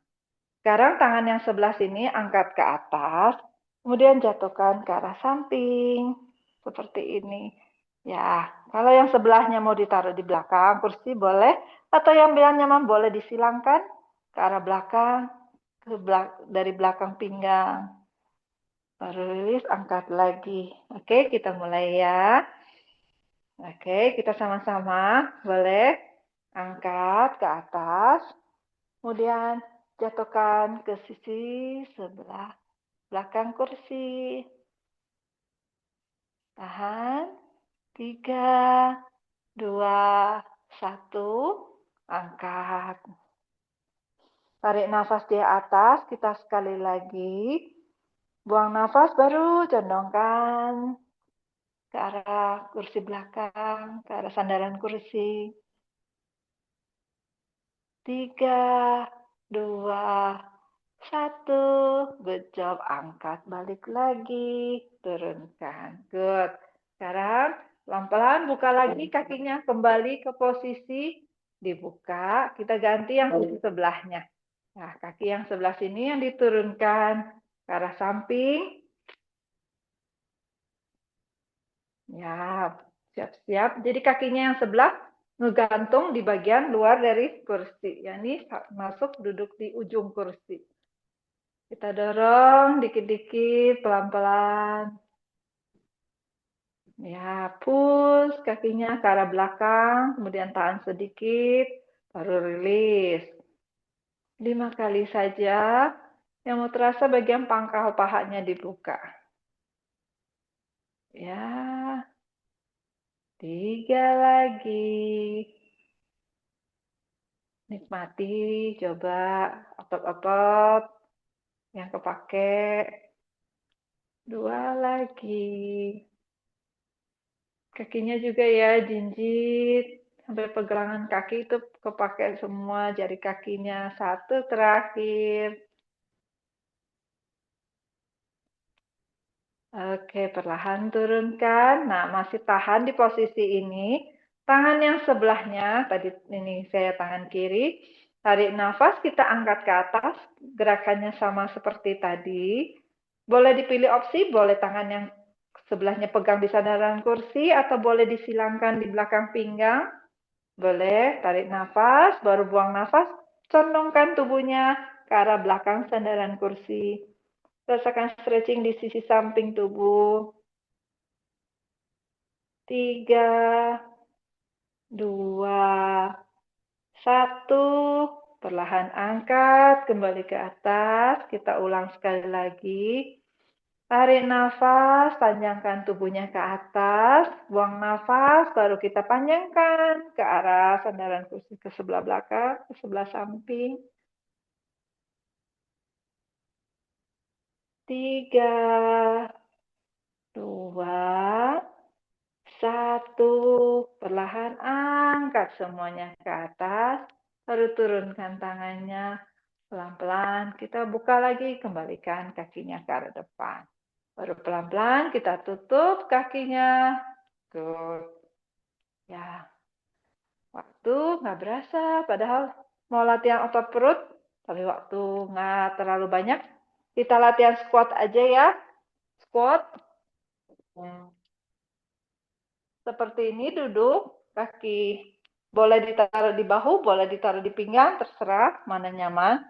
sekarang tangan yang sebelah sini angkat ke atas. Kemudian jatuhkan ke arah samping. Seperti ini. Ya, kalau yang sebelahnya mau ditaruh di belakang kursi boleh. Atau yang bilang nyaman boleh disilangkan ke arah belakang. Dari belakang pinggang. Baru rilis, angkat lagi. Oke, kita mulai ya. Oke, kita sama-sama. Boleh angkat ke atas. Kemudian jatuhkan ke sisi sebelah belakang kursi. Tahan. 3, 2, 1. Angkat. Tarik nafas di atas. Kita sekali lagi. Buang nafas baru condongkan ke arah kursi belakang, ke arah sandaran kursi. 3, 2, 1. Good job. Angkat balik lagi. Turunkan. Good. Sekarang pelan-pelan buka lagi kakinya kembali ke posisi dibuka, kita ganti yang sisi sebelahnya. Nah, kaki yang sebelah sini yang diturunkan ke arah samping. Ya, siap-siap. Jadi kakinya yang sebelah ngegantung di bagian luar dari kursi. Yani masuk duduk di ujung kursi. Kita dorong dikit-dikit, pelan-pelan. Ya, push kakinya ke arah belakang, kemudian tahan sedikit, baru rilis. 5 kali saja. Yang mau terasa bagian pangkal pahanya dibuka. Ya, 3 lagi. Nikmati, coba otot-otot yang kepake. 2 lagi. Kakinya juga ya, jinjit. Sampai pergelangan kaki itu kepake semua jari kakinya. 1 terakhir. Oke, perlahan turunkan. Nah, masih tahan di posisi ini. Tangan yang sebelahnya, tadi ini saya tangan kiri. Tarik nafas, kita angkat ke atas. Gerakannya sama seperti tadi. Boleh dipilih opsi, boleh tangan yang sebelahnya pegang di sandaran kursi, atau boleh disilangkan di belakang pinggang. Boleh, tarik nafas, baru buang nafas. Condongkan tubuhnya ke arah belakang sandaran kursi. Rasakan stretching di sisi samping tubuh. 3, 2, 1. Perlahan angkat, kembali ke atas. Kita ulang sekali lagi. Tarik nafas, panjangkan tubuhnya ke atas. Buang nafas, baru kita panjangkan ke arah sandaran kursi ke sebelah belakang, ke sebelah samping. 3, 2, 1. Perlahan angkat semuanya ke atas. Baru turunkan tangannya. Pelan-pelan kita buka lagi, kembalikan kakinya ke arah depan. Baru pelan-pelan kita tutup kakinya. Good. Ya, waktu nggak berasa. Padahal mau latihan otot perut, tapi waktu nggak terlalu banyak. Kita latihan squat aja ya. Squat. Seperti ini duduk, kaki boleh ditaruh di bahu, boleh ditaruh di pinggang, terserah mana nyaman.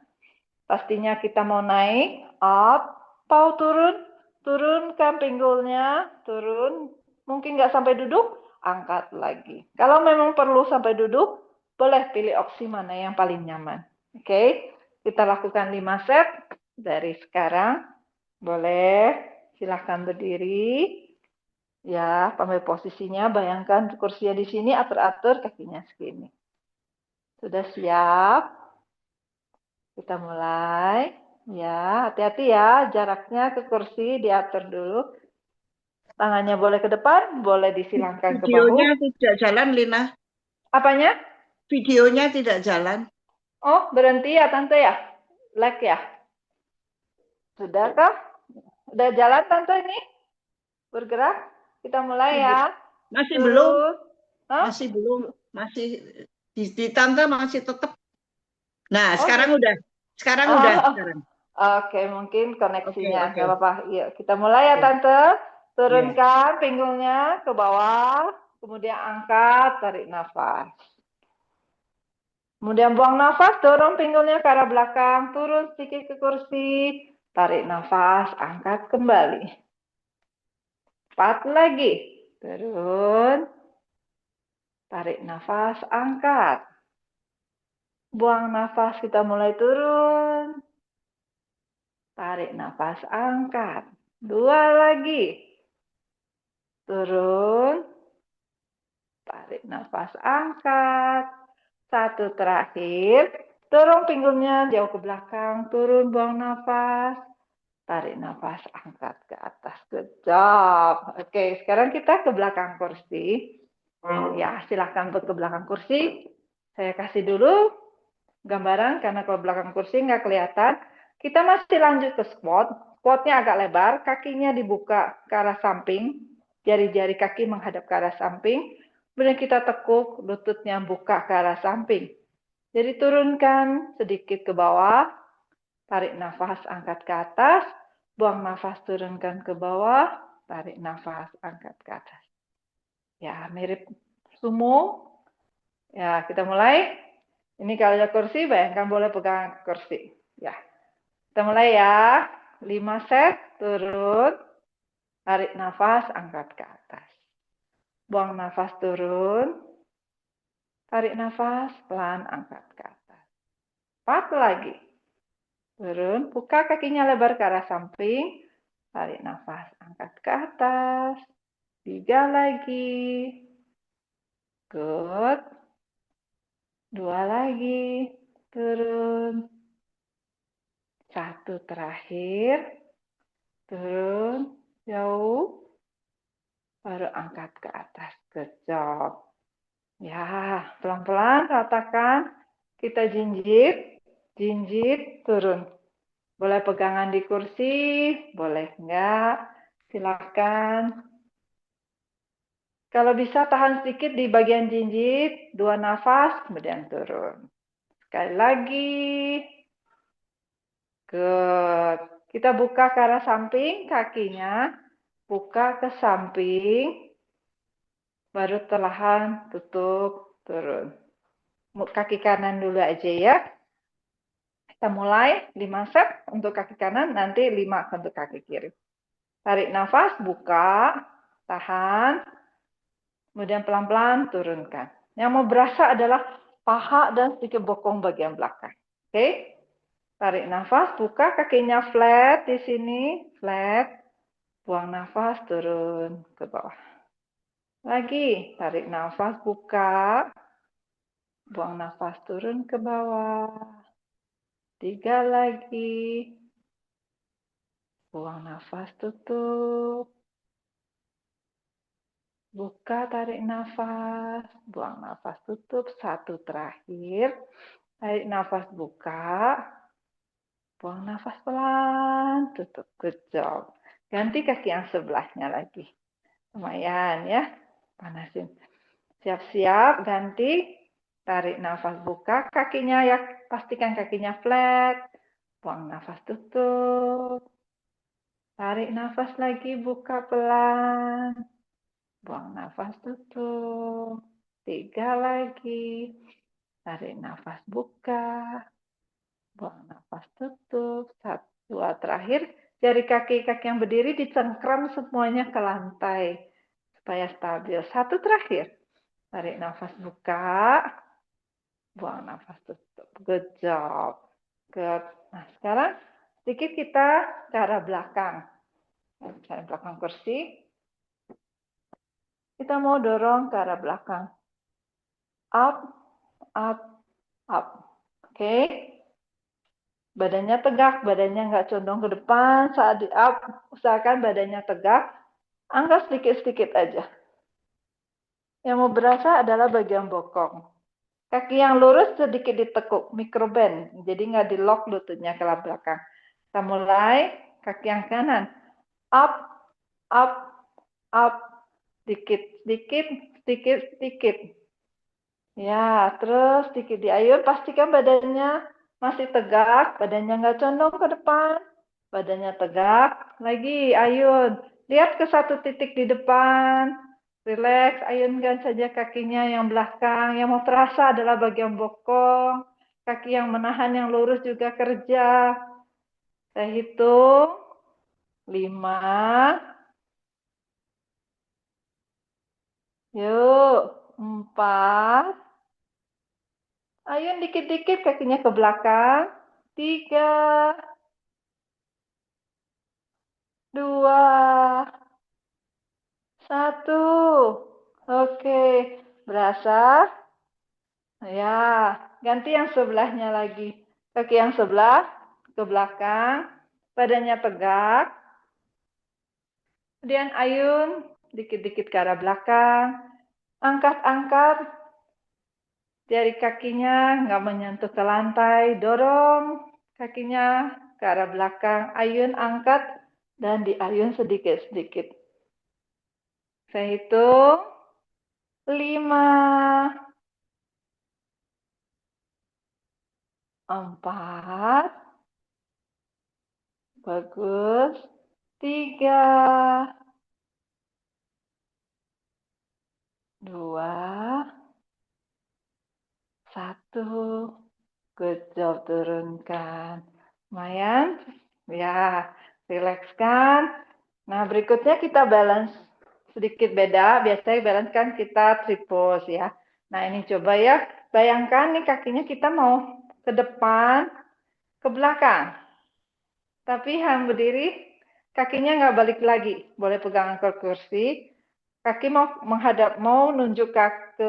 Pastinya kita mau naik, up, mau turun, turunkan pinggulnya, turun. Mungkin nggak sampai duduk, angkat lagi. Kalau memang perlu sampai duduk, boleh pilih opsi mana yang paling nyaman. Oke, kita lakukan 5 set dari sekarang. Boleh, silahkan berdiri. Ya, ambil posisinya, bayangkan kursinya di sini, atur-atur kakinya segini. Sudah siap? Kita mulai. Ya, hati-hati ya, jaraknya ke kursi diatur dulu. Tangannya boleh ke depan, boleh disilangkan ke bahu. Videonya tidak jalan, Lina. Apanya? Videonya tidak jalan. Oh, berhenti ya, Tante ya? Lag ya? Sudahkah? Udah jalan, Tante ini? Bergerak? Kita mulai Tidak. ya. Masih belum. Turun. Hah? Masih belum. Masih di tangga masih tetap. Nah, Oh, sekarang udah. Sekarang udah. oh, Sekarang. oke, mungkin Oke, koneksinya. Nggak oke. apa-apa. Yuk, kita mulai ya, Ya, Tante. ya. Turunkan pinggulnya ke bawah. Kemudian angkat, tarik nafas. Kemudian buang nafas, dorong pinggulnya ke arah belakang. Turun sedikit ke kursi. Tarik nafas, angkat kembali. 4 lagi. Turun. Tarik nafas, angkat. Buang nafas, kita mulai turun. Tarik nafas, angkat. 2 lagi. Turun. Tarik nafas, angkat. 1 terakhir. Dorong pinggulnya jauh ke belakang. Turun, buang nafas. Tarik nafas, angkat ke atas. Good job. Oke, sekarang kita ke belakang kursi. Ya, silahkan ke belakang kursi. Saya kasih dulu gambaran karena kalau belakang kursi nggak kelihatan. Kita masih lanjut ke squat. Squatnya agak lebar, kakinya dibuka ke arah samping. Jari-jari kaki menghadap ke arah samping. Kemudian kita tekuk, lututnya buka ke arah samping. Jadi turunkan sedikit ke bawah, tarik nafas, angkat ke atas, buang nafas, turunkan ke bawah, tarik nafas, angkat ke atas. Ya, mirip sumo. Ya, kita mulai. Ini kalau ada kursi, bayangkan boleh pegang kursi. Ya, kita mulai ya. 5 set, turun, tarik nafas, angkat ke atas. Buang nafas, turun, tarik nafas, pelan, angkat ke atas. 4 lagi. Turun, buka kakinya lebar ke arah samping, tarik nafas, angkat ke atas. 3 lagi. Good. 2 lagi. Turun. 1 terakhir. Turun. Jauh. Baru angkat ke atas. Good job. Ya, pelan-pelan ratakan. Kita jinjit. Jinjit, turun. Boleh pegangan di kursi, boleh enggak. Silakan. Kalau bisa tahan sedikit di bagian jinjit, 2 nafas, kemudian turun. Sekali lagi. Good. Kita buka ke arah samping, kakinya. Buka ke samping. Baru perlahan tutup, turun. Kaki kanan dulu aja ya. Kita mulai 5 set untuk kaki kanan, nanti 5 untuk kaki kiri. Tarik nafas, buka, tahan. Kemudian pelan-pelan turunkan. Yang mau berasa adalah paha dan sedikit bokong bagian belakang. Oke? Tarik nafas, buka kakinya flat di sini, flat. Buang nafas, turun ke bawah. Lagi, tarik nafas, buka. Buang nafas, turun ke bawah. 3 lagi. Buang nafas, tutup. Buka, tarik nafas. Buang nafas, tutup. 1 terakhir. Tarik nafas, buka. Buang nafas pelan, tutup. Good job. Ganti kaki yang sebelahnya lagi. Lumayan ya. Panasin. Siap-siap, ganti. Tarik nafas, buka kakinya ya. Pastikan kakinya flat. Buang nafas, tutup. Tarik nafas lagi, buka pelan. Buang nafas, tutup. 3 lagi. Tarik nafas, buka. Buang nafas, tutup. 1, 2 terakhir. Jari kaki-kaki yang berdiri dicengkram semuanya ke lantai. Supaya stabil. 1 terakhir. Tarik nafas, buka. Buang nafas, tutup. Good job. Good. Nah, sekarang sedikit kita ke arah belakang. Ke belakang kursi. Kita mau dorong ke arah belakang. Up, up, up. Oke. Badannya tegak, badannya nggak condong ke depan. Saat di up, usahakan badannya tegak. Angkat sedikit-sedikit aja. Yang mau berasa adalah bagian bokong. Kaki yang lurus sedikit ditekuk, microbend. Jadi nggak di lock lututnya ke belakang. Kita mulai, kaki yang kanan. Up, up, up. Sedikit, sedikit, sedikit, sedikit. Ya, terus sedikit diayun. Pastikan badannya masih tegak, badannya nggak condong ke depan. Badannya tegak. Lagi, ayun. Lihat ke 1 titik di depan. Relax, ayunkan saja kakinya yang belakang. Yang mau terasa adalah bagian bokong. Kaki yang menahan yang lurus juga kerja. Saya hitung. 5. Yuk. 4. Ayun dikit-dikit kakinya ke belakang. 3. 2. 1. Oke. Berasa? Ya. Ganti yang sebelahnya lagi. Kaki yang sebelah ke belakang. Badannya tegak. Kemudian ayun. Dikit-dikit ke arah belakang. Angkat-angkat. Jari kakinya nggak menyentuh ke lantai. Dorong kakinya ke arah belakang. Ayun, angkat. Dan diayun sedikit-sedikit. Saya hitung. 5, 4, bagus, 3, 2, 1. Good job, turunkan. Lumayan? Ya, rilekskan. Nah, berikutnya kita balance sedikit beda. Biasanya balance kan kita tripod ya. Nah, ini coba ya. Bayangkan nih kakinya kita mau ke depan, ke belakang. Tapi yang berdiri, kakinya nggak balik lagi. Boleh pegang ke kursi. Kaki mau menghadap, mau nunjuk ke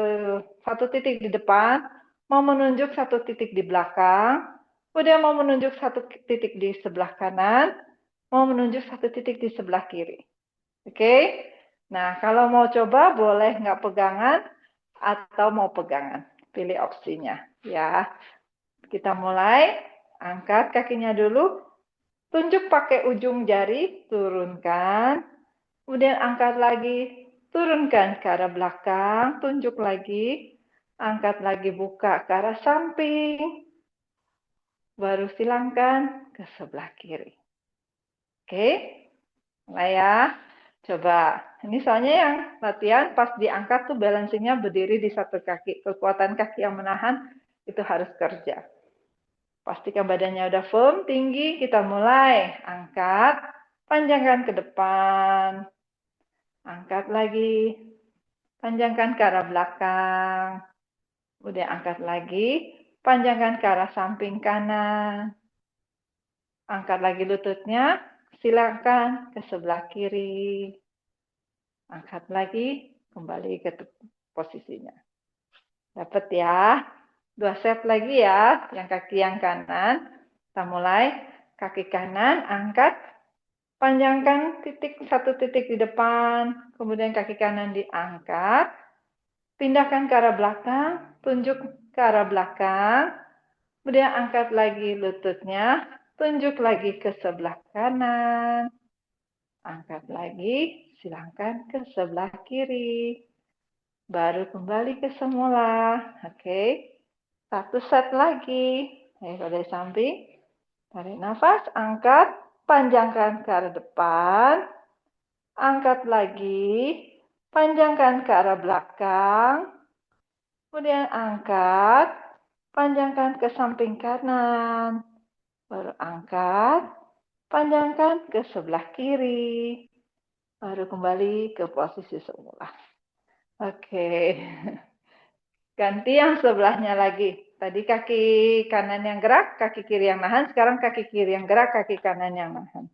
satu titik di depan, mau menunjuk satu titik di belakang, kemudian mau menunjuk satu titik di sebelah kanan, mau menunjuk satu titik di sebelah kiri. Oke? Nah, kalau mau coba boleh nggak pegangan atau mau pegangan. Pilih opsinya. Ya, kita mulai. Angkat kakinya dulu. Tunjuk pakai ujung jari, turunkan. Kemudian angkat lagi, turunkan ke arah belakang, tunjuk lagi. Angkat lagi, buka ke arah samping. Baru silangkan ke sebelah kiri. Oke, mulai ya. Coba, ini soalnya yang latihan pas diangkat tuh balancingnya berdiri di satu kaki. Kekuatan kaki yang menahan itu harus kerja. Pastikan badannya udah firm, tinggi. Kita mulai. Angkat, panjangkan ke depan. Angkat lagi. Panjangkan ke arah belakang. Udah angkat lagi. Panjangkan ke arah samping kanan. Angkat lagi lututnya. Silakan ke sebelah kiri. Angkat lagi. Kembali ke posisinya. Dapat ya. 2 set lagi ya, yang kaki yang kanan. Kita mulai, kaki kanan angkat, panjangkan satu titik di depan, kemudian kaki kanan diangkat, pindahkan ke arah belakang, tunjuk ke arah belakang, kemudian angkat lagi lututnya, tunjuk lagi ke sebelah kanan, angkat lagi, silahkan ke sebelah kiri, baru kembali ke semula, oke. 1 set lagi. Dari samping. Tarik nafas, angkat, panjangkan ke arah depan. Angkat lagi, panjangkan ke arah belakang. Kemudian angkat, panjangkan ke samping kanan. Baru angkat, panjangkan ke sebelah kiri. Baru kembali ke posisi semula. Oke. Ganti yang sebelahnya lagi. Tadi kaki kanan yang gerak, kaki kiri yang nahan. Sekarang kaki kiri yang gerak, kaki kanan yang nahan.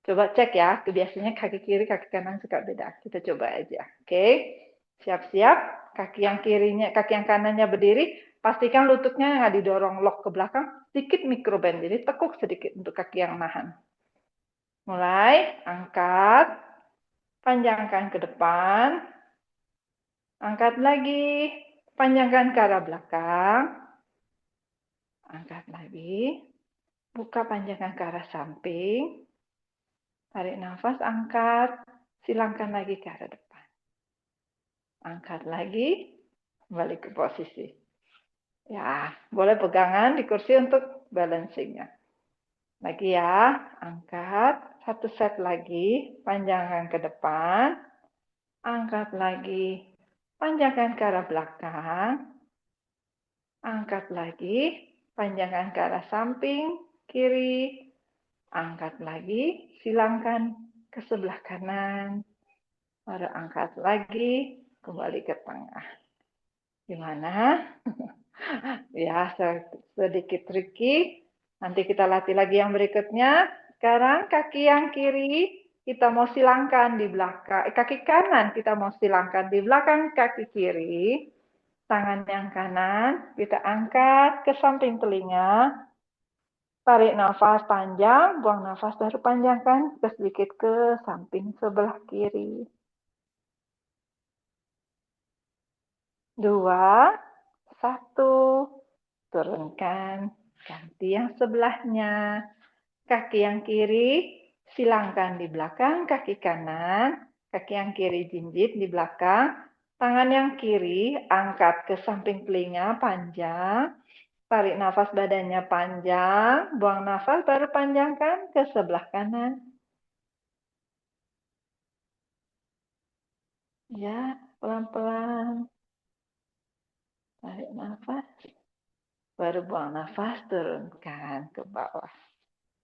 Coba cek ya. Biasanya kaki kiri, kaki kanan suka beda. Kita coba aja. Oke. Siap-siap. Kaki yang kirinya, kaki yang kanannya berdiri. Pastikan lututnya nggak didorong lock ke belakang. Sedikit microbend. Jadi tekuk sedikit untuk kaki yang nahan. Mulai. Angkat. Panjangkan ke depan. Angkat lagi, panjangkan ke arah belakang. Angkat lagi, buka panjangkan ke arah samping. Tarik nafas, angkat, silangkan lagi ke arah depan. Angkat lagi, kembali ke posisi. Ya, boleh pegangan di kursi untuk balancingnya. Lagi ya, angkat, 1 set lagi, panjangkan ke depan. Angkat lagi, panjangkan ke arah belakang. Angkat lagi, panjangkan ke arah samping, kiri. Angkat lagi, silangkan ke sebelah kanan. Baru angkat lagi, kembali ke tengah. Gimana? Ya, sedikit tricky. Nanti kita latih lagi yang berikutnya. Sekarang kaki yang kiri kita mau silangkan di belakang. Kaki kanan kita mau silangkan di belakang kaki kiri. Tangan yang kanan kita angkat ke samping telinga. Tarik nafas panjang, buang nafas baru panjangkan sedikit ke samping sebelah kiri. 2, 1, turunkan. Ganti yang sebelahnya. Kaki yang kiri silangkan di belakang kaki kanan. Kaki yang kiri jinjit di belakang. Tangan yang kiri angkat ke samping telinga panjang. Tarik nafas badannya panjang. Buang nafas baru panjangkan ke sebelah kanan. Ya, pelan-pelan. Tarik nafas. Baru buang nafas, turunkan ke bawah.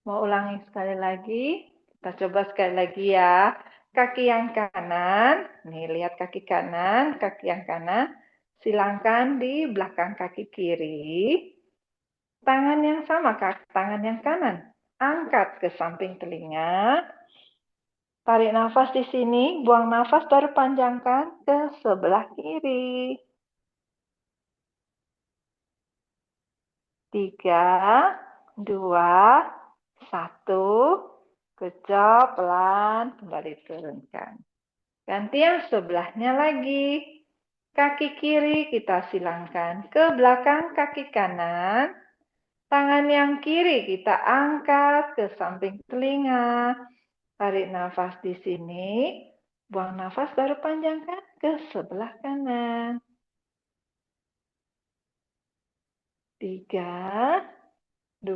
Mau ulangi sekali lagi? Kita coba sekali lagi ya. Kaki yang kanan, nih lihat kaki kanan, kaki yang kanan. Silangkan di belakang kaki kiri. Tangan yang sama, tangan yang kanan. Angkat ke samping telinga. Tarik nafas di sini, buang nafas baru panjangkan ke sebelah kiri. 3, 2, 1. Kejap, pelan, kembali turunkan. Ganti yang sebelahnya lagi. Kaki kiri kita silangkan ke belakang kaki kanan. Tangan yang kiri kita angkat ke samping telinga. Tarik nafas di sini. Buang nafas baru panjangkan ke sebelah kanan. 3, 2,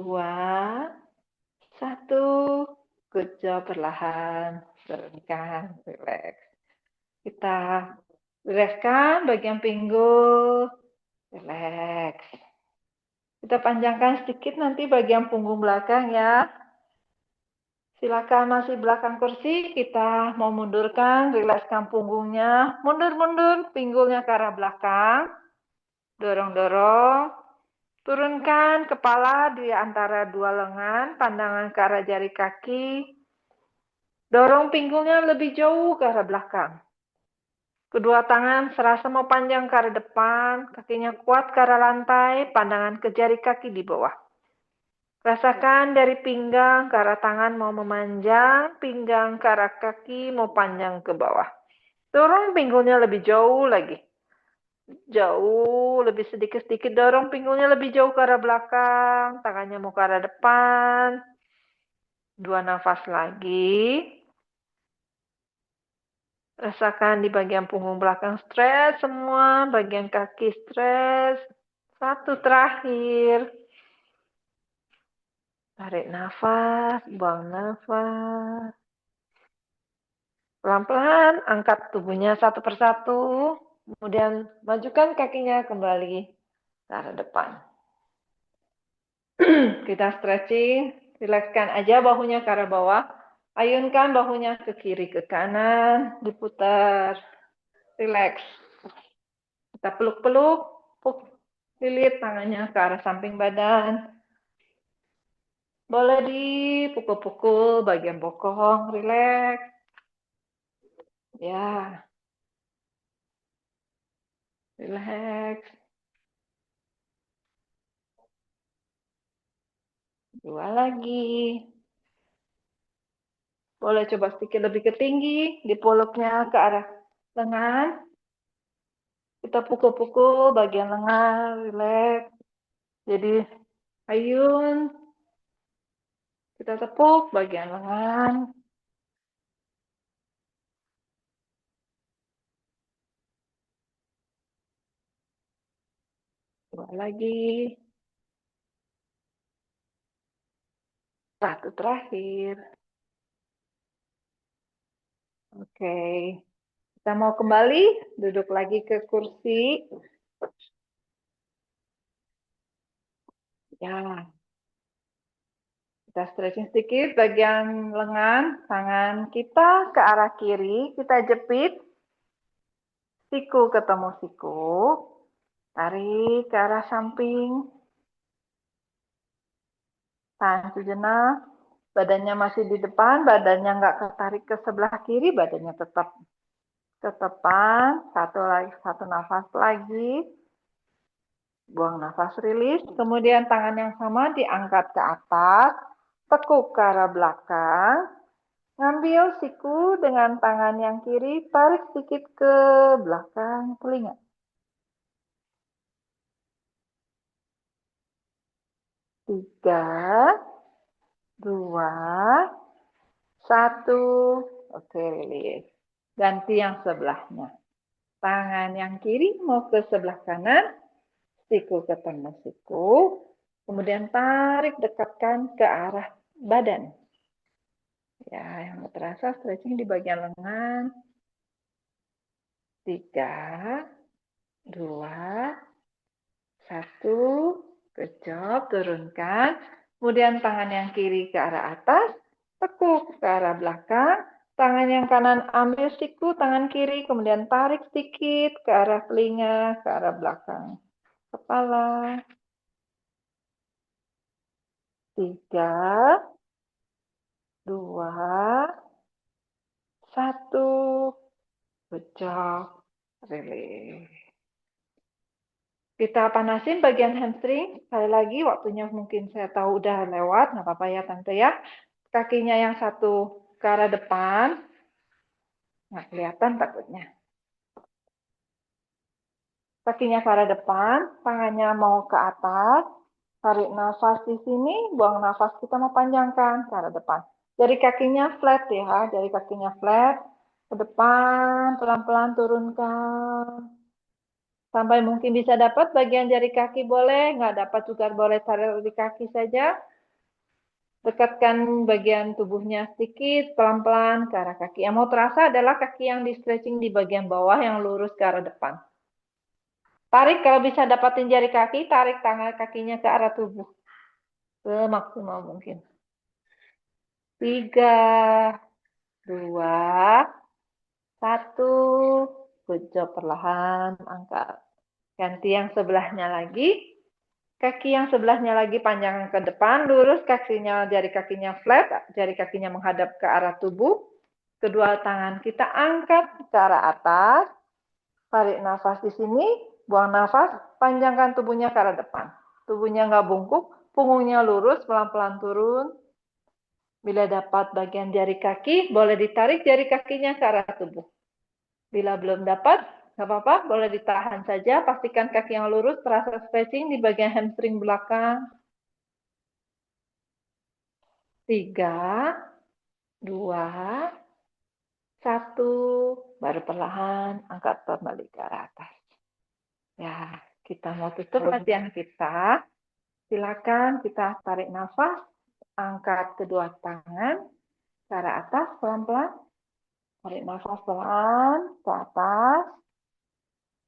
1. Good job, perlahan. Turunkan, relax. Kita rilekskan bagian pinggul. Relax. Kita panjangkan sedikit nanti bagian punggung belakang ya. Silakan masih belakang kursi, kita mau mundurkan, rilekskan punggungnya. Mundur-mundur, pinggulnya ke arah belakang. Dorong-dorong. Turunkan kepala di antara dua lengan, pandangan ke arah jari kaki. Dorong pinggulnya lebih jauh ke arah belakang. Kedua tangan serasa mau panjang ke arah depan, kakinya kuat ke arah lantai, pandangan ke jari kaki di bawah. Rasakan dari pinggang ke arah tangan mau memanjang, pinggang ke arah kaki mau panjang ke bawah. Dorong pinggulnya lebih jauh lagi. Jauh, lebih sedikit-sedikit dorong pinggulnya lebih jauh ke arah belakang, tangannya mau ke arah depan. 2 nafas lagi. Rasakan di bagian punggung belakang stres semua, bagian kaki stres. 1 terakhir. Tarik nafas, buang nafas. Pelan-pelan angkat tubuhnya satu persatu, kemudian majukan kakinya kembali ke arah depan. Kita stretching, rilekskan aja bahunya ke arah bawah. Ayunkan bahunya ke kiri, ke kanan, diputar. Rileks. Kita peluk-peluk, lilit tangannya ke arah samping badan. Boleh dipukul-pukul bagian bokong, rileks. Ya. Rileks. 2 lagi. Boleh coba sedikit lebih ke tinggi, dipeluknya ke arah lengan. Kita pukul-pukul bagian lengan, rileks. Jadi ayun. Kita tepuk bagian lengan. 2 lagi. 1 terakhir. Oke. Kita mau kembali, duduk lagi ke kursi. Ya. Kita stretching sedikit bagian lengan, tangan kita ke arah kiri, kita jepit. Siku ketemu siku. Tarik ke arah samping. Tahan sejenak. Badannya masih di depan, badannya nggak ketarik ke sebelah kiri, badannya tetap ke depan. Satu nafas lagi. Buang nafas, rilis. Kemudian tangan yang sama diangkat ke atas. Tekuk ke arah belakang. Ngambil siku dengan tangan yang kiri, tarik sedikit ke belakang telinga. 3, 2, 1. Oke, rilis. Ganti yang sebelahnya. Tangan yang kiri mau ke sebelah kanan, siku ketemu siku, kemudian tarik dekatkan ke arah badan. Ya, yang terasa stretching di bagian lengan. 3, 2, 1, good job, turunkan. Kemudian tangan yang kiri ke arah atas, tekuk ke arah belakang. Tangan yang kanan ambil siku, tangan kiri, kemudian tarik sedikit ke arah telinga, ke arah belakang. Kepala. 3, 2, 1, good job, release. Kita panasin bagian hamstring. Sekali lagi, waktunya mungkin saya tahu udah lewat. Nggak apa-apa ya, Tante ya. Kakinya yang satu ke arah depan. Nggak kelihatan takutnya. Kakinya ke arah depan. Tangannya mau ke atas. Tarik nafas di sini. Buang nafas, kita mau panjangkan ke arah depan. Jari kakinya flat ya. Jari kakinya flat. Ke depan, pelan-pelan turunkan. Sampai mungkin bisa dapat bagian jari kaki boleh, nggak dapat juga boleh tarik di kaki saja. Dekatkan bagian tubuhnya sedikit, pelan-pelan ke arah kaki. Yang mau terasa adalah kaki yang di stretching di bagian bawah yang lurus ke arah depan. Tarik kalau bisa dapatin jari kaki, tarik tangan kakinya ke arah tubuh. Semaksimal mungkin. 3, 2, 1. Good job, perlahan angkat. Ganti yang sebelahnya lagi. Kaki yang sebelahnya lagi panjangkan ke depan, lurus kakinya, jari kakinya flat, jari kakinya menghadap ke arah tubuh. Kedua tangan kita angkat ke arah atas. Tarik nafas di sini, buang nafas, panjangkan tubuhnya ke arah depan. Tubuhnya nggak bungkuk, punggungnya lurus, pelan-pelan turun. Bila dapat bagian jari kaki, boleh ditarik jari kakinya ke arah tubuh. Bila belum dapat, nggak apa-apa, boleh ditahan saja. Pastikan kaki yang lurus, terasa stretching di bagian hamstring belakang. 3, 2, 1. Baru perlahan angkat kembali ke arah atas. Ya, kita mau tutup latihan kita. Silakan kita tarik nafas, angkat kedua tangan ke arah atas pelan-pelan. Tarik nafas pelan ke atas.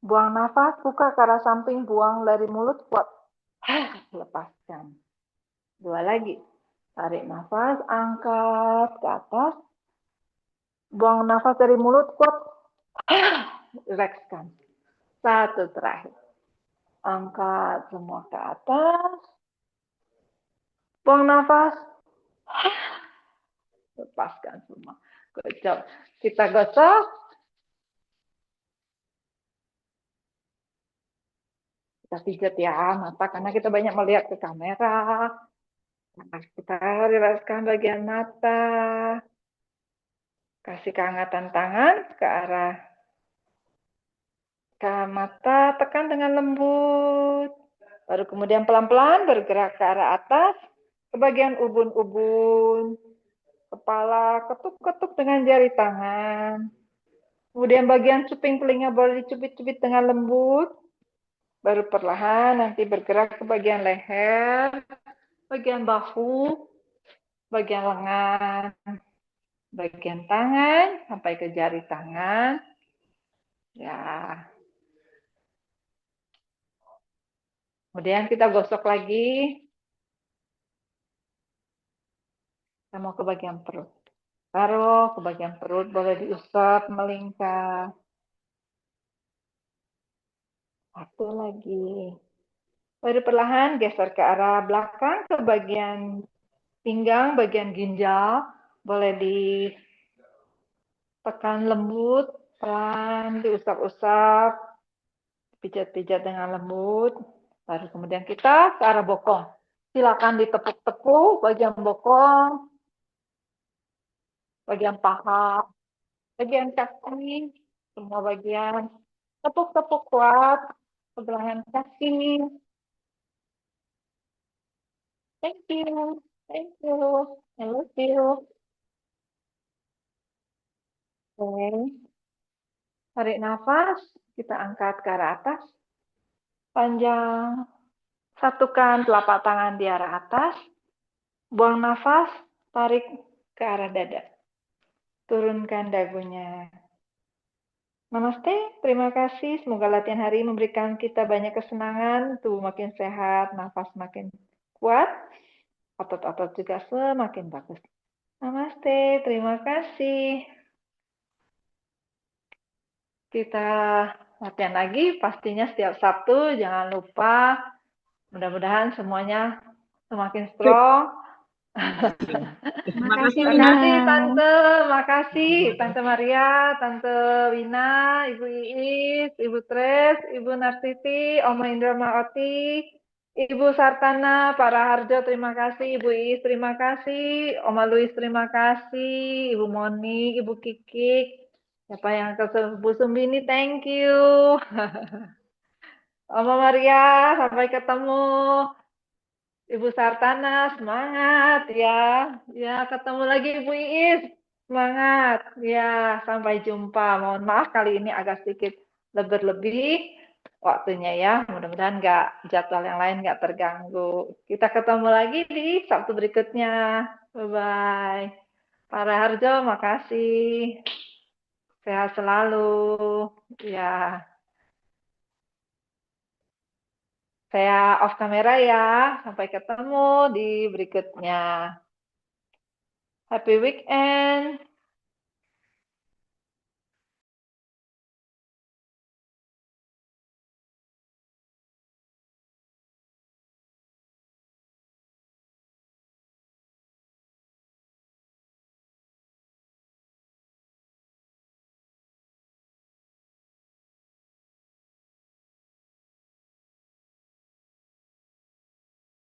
Buang nafas, buka ke arah samping, buang dari mulut, kuat. Lepaskan. 2 lagi. Tarik nafas, angkat ke atas. Buang nafas dari mulut, kuat. Relakskan. 1 terakhir. Angkat semua ke atas. Buang nafas. Lepaskan semua. Good job. Kita gosok. Kita pijat ya mata karena kita banyak melihat ke kamera. Nah, kita rilekskan bagian mata. Kasih kehangatan tangan ke arah ke mata, tekan dengan lembut. Baru kemudian pelan-pelan bergerak ke arah atas, ke bagian ubun-ubun. Kepala ketuk-ketuk dengan jari tangan. Kemudian bagian cuping telinga boleh dicubit-cubit dengan lembut. Baru perlahan nanti bergerak ke bagian leher, bagian bahu, bagian lengan, bagian tangan, sampai ke jari tangan. Ya. Kemudian kita gosok lagi. Kita mau ke bagian perut. Taruh ke bagian perut, boleh diusap, melingkar. 1 lagi. Baru perlahan geser ke arah belakang, ke bagian pinggang, bagian ginjal. Boleh ditekan lembut, pelan, diusap-usap, pijat-pijat dengan lembut. Baru kemudian kita ke arah bokong. Silakan ditepuk-tepuk bagian bokong, bagian paha, bagian kaki, semua bagian. Tepuk-tepuk kuat, sebelahan kaki. Thank you. Thank you. I love you. Okay. Tarik nafas, kita angkat ke arah atas. Panjang. Satukan telapak tangan di arah atas. Buang nafas, tarik ke arah dada. Turunkan dagunya. Namaste, terima kasih. Semoga latihan hari memberikan kita banyak kesenangan, tubuh makin sehat, nafas makin kuat, otot-otot juga semakin bagus. Namaste, terima kasih. Kita latihan lagi, pastinya setiap Sabtu, jangan lupa. Mudah-mudahan semuanya semakin strong. Terima kasih, Wina. Makasih Tante, makasih Tante Maria, Tante Wina, Ibu Iis, Ibu Tres, Ibu Narsiti, Oma Indra Maoti, Ibu Sartana, Pak Raharjo, terima kasih, Ibu Iis, terima kasih, Oma Luis, terima kasih, Ibu Moni, Ibu Kiki, siapa yang ke Bu Sumbini, thank you. Oma Maria, sampai ketemu. Ibu Sartana, semangat ya. Ya, ketemu lagi Ibu Iis. Semangat. Ya, sampai jumpa. Mohon maaf kali ini agak sedikit lebih waktunya ya. Mudah-mudahan jadwal yang lain nggak terganggu. Kita ketemu lagi di Sabtu berikutnya. Bye-bye. Pak Raharjo, makasih. Sehat selalu. Ya, saya off kamera ya. Sampai ketemu di berikutnya. Happy weekend.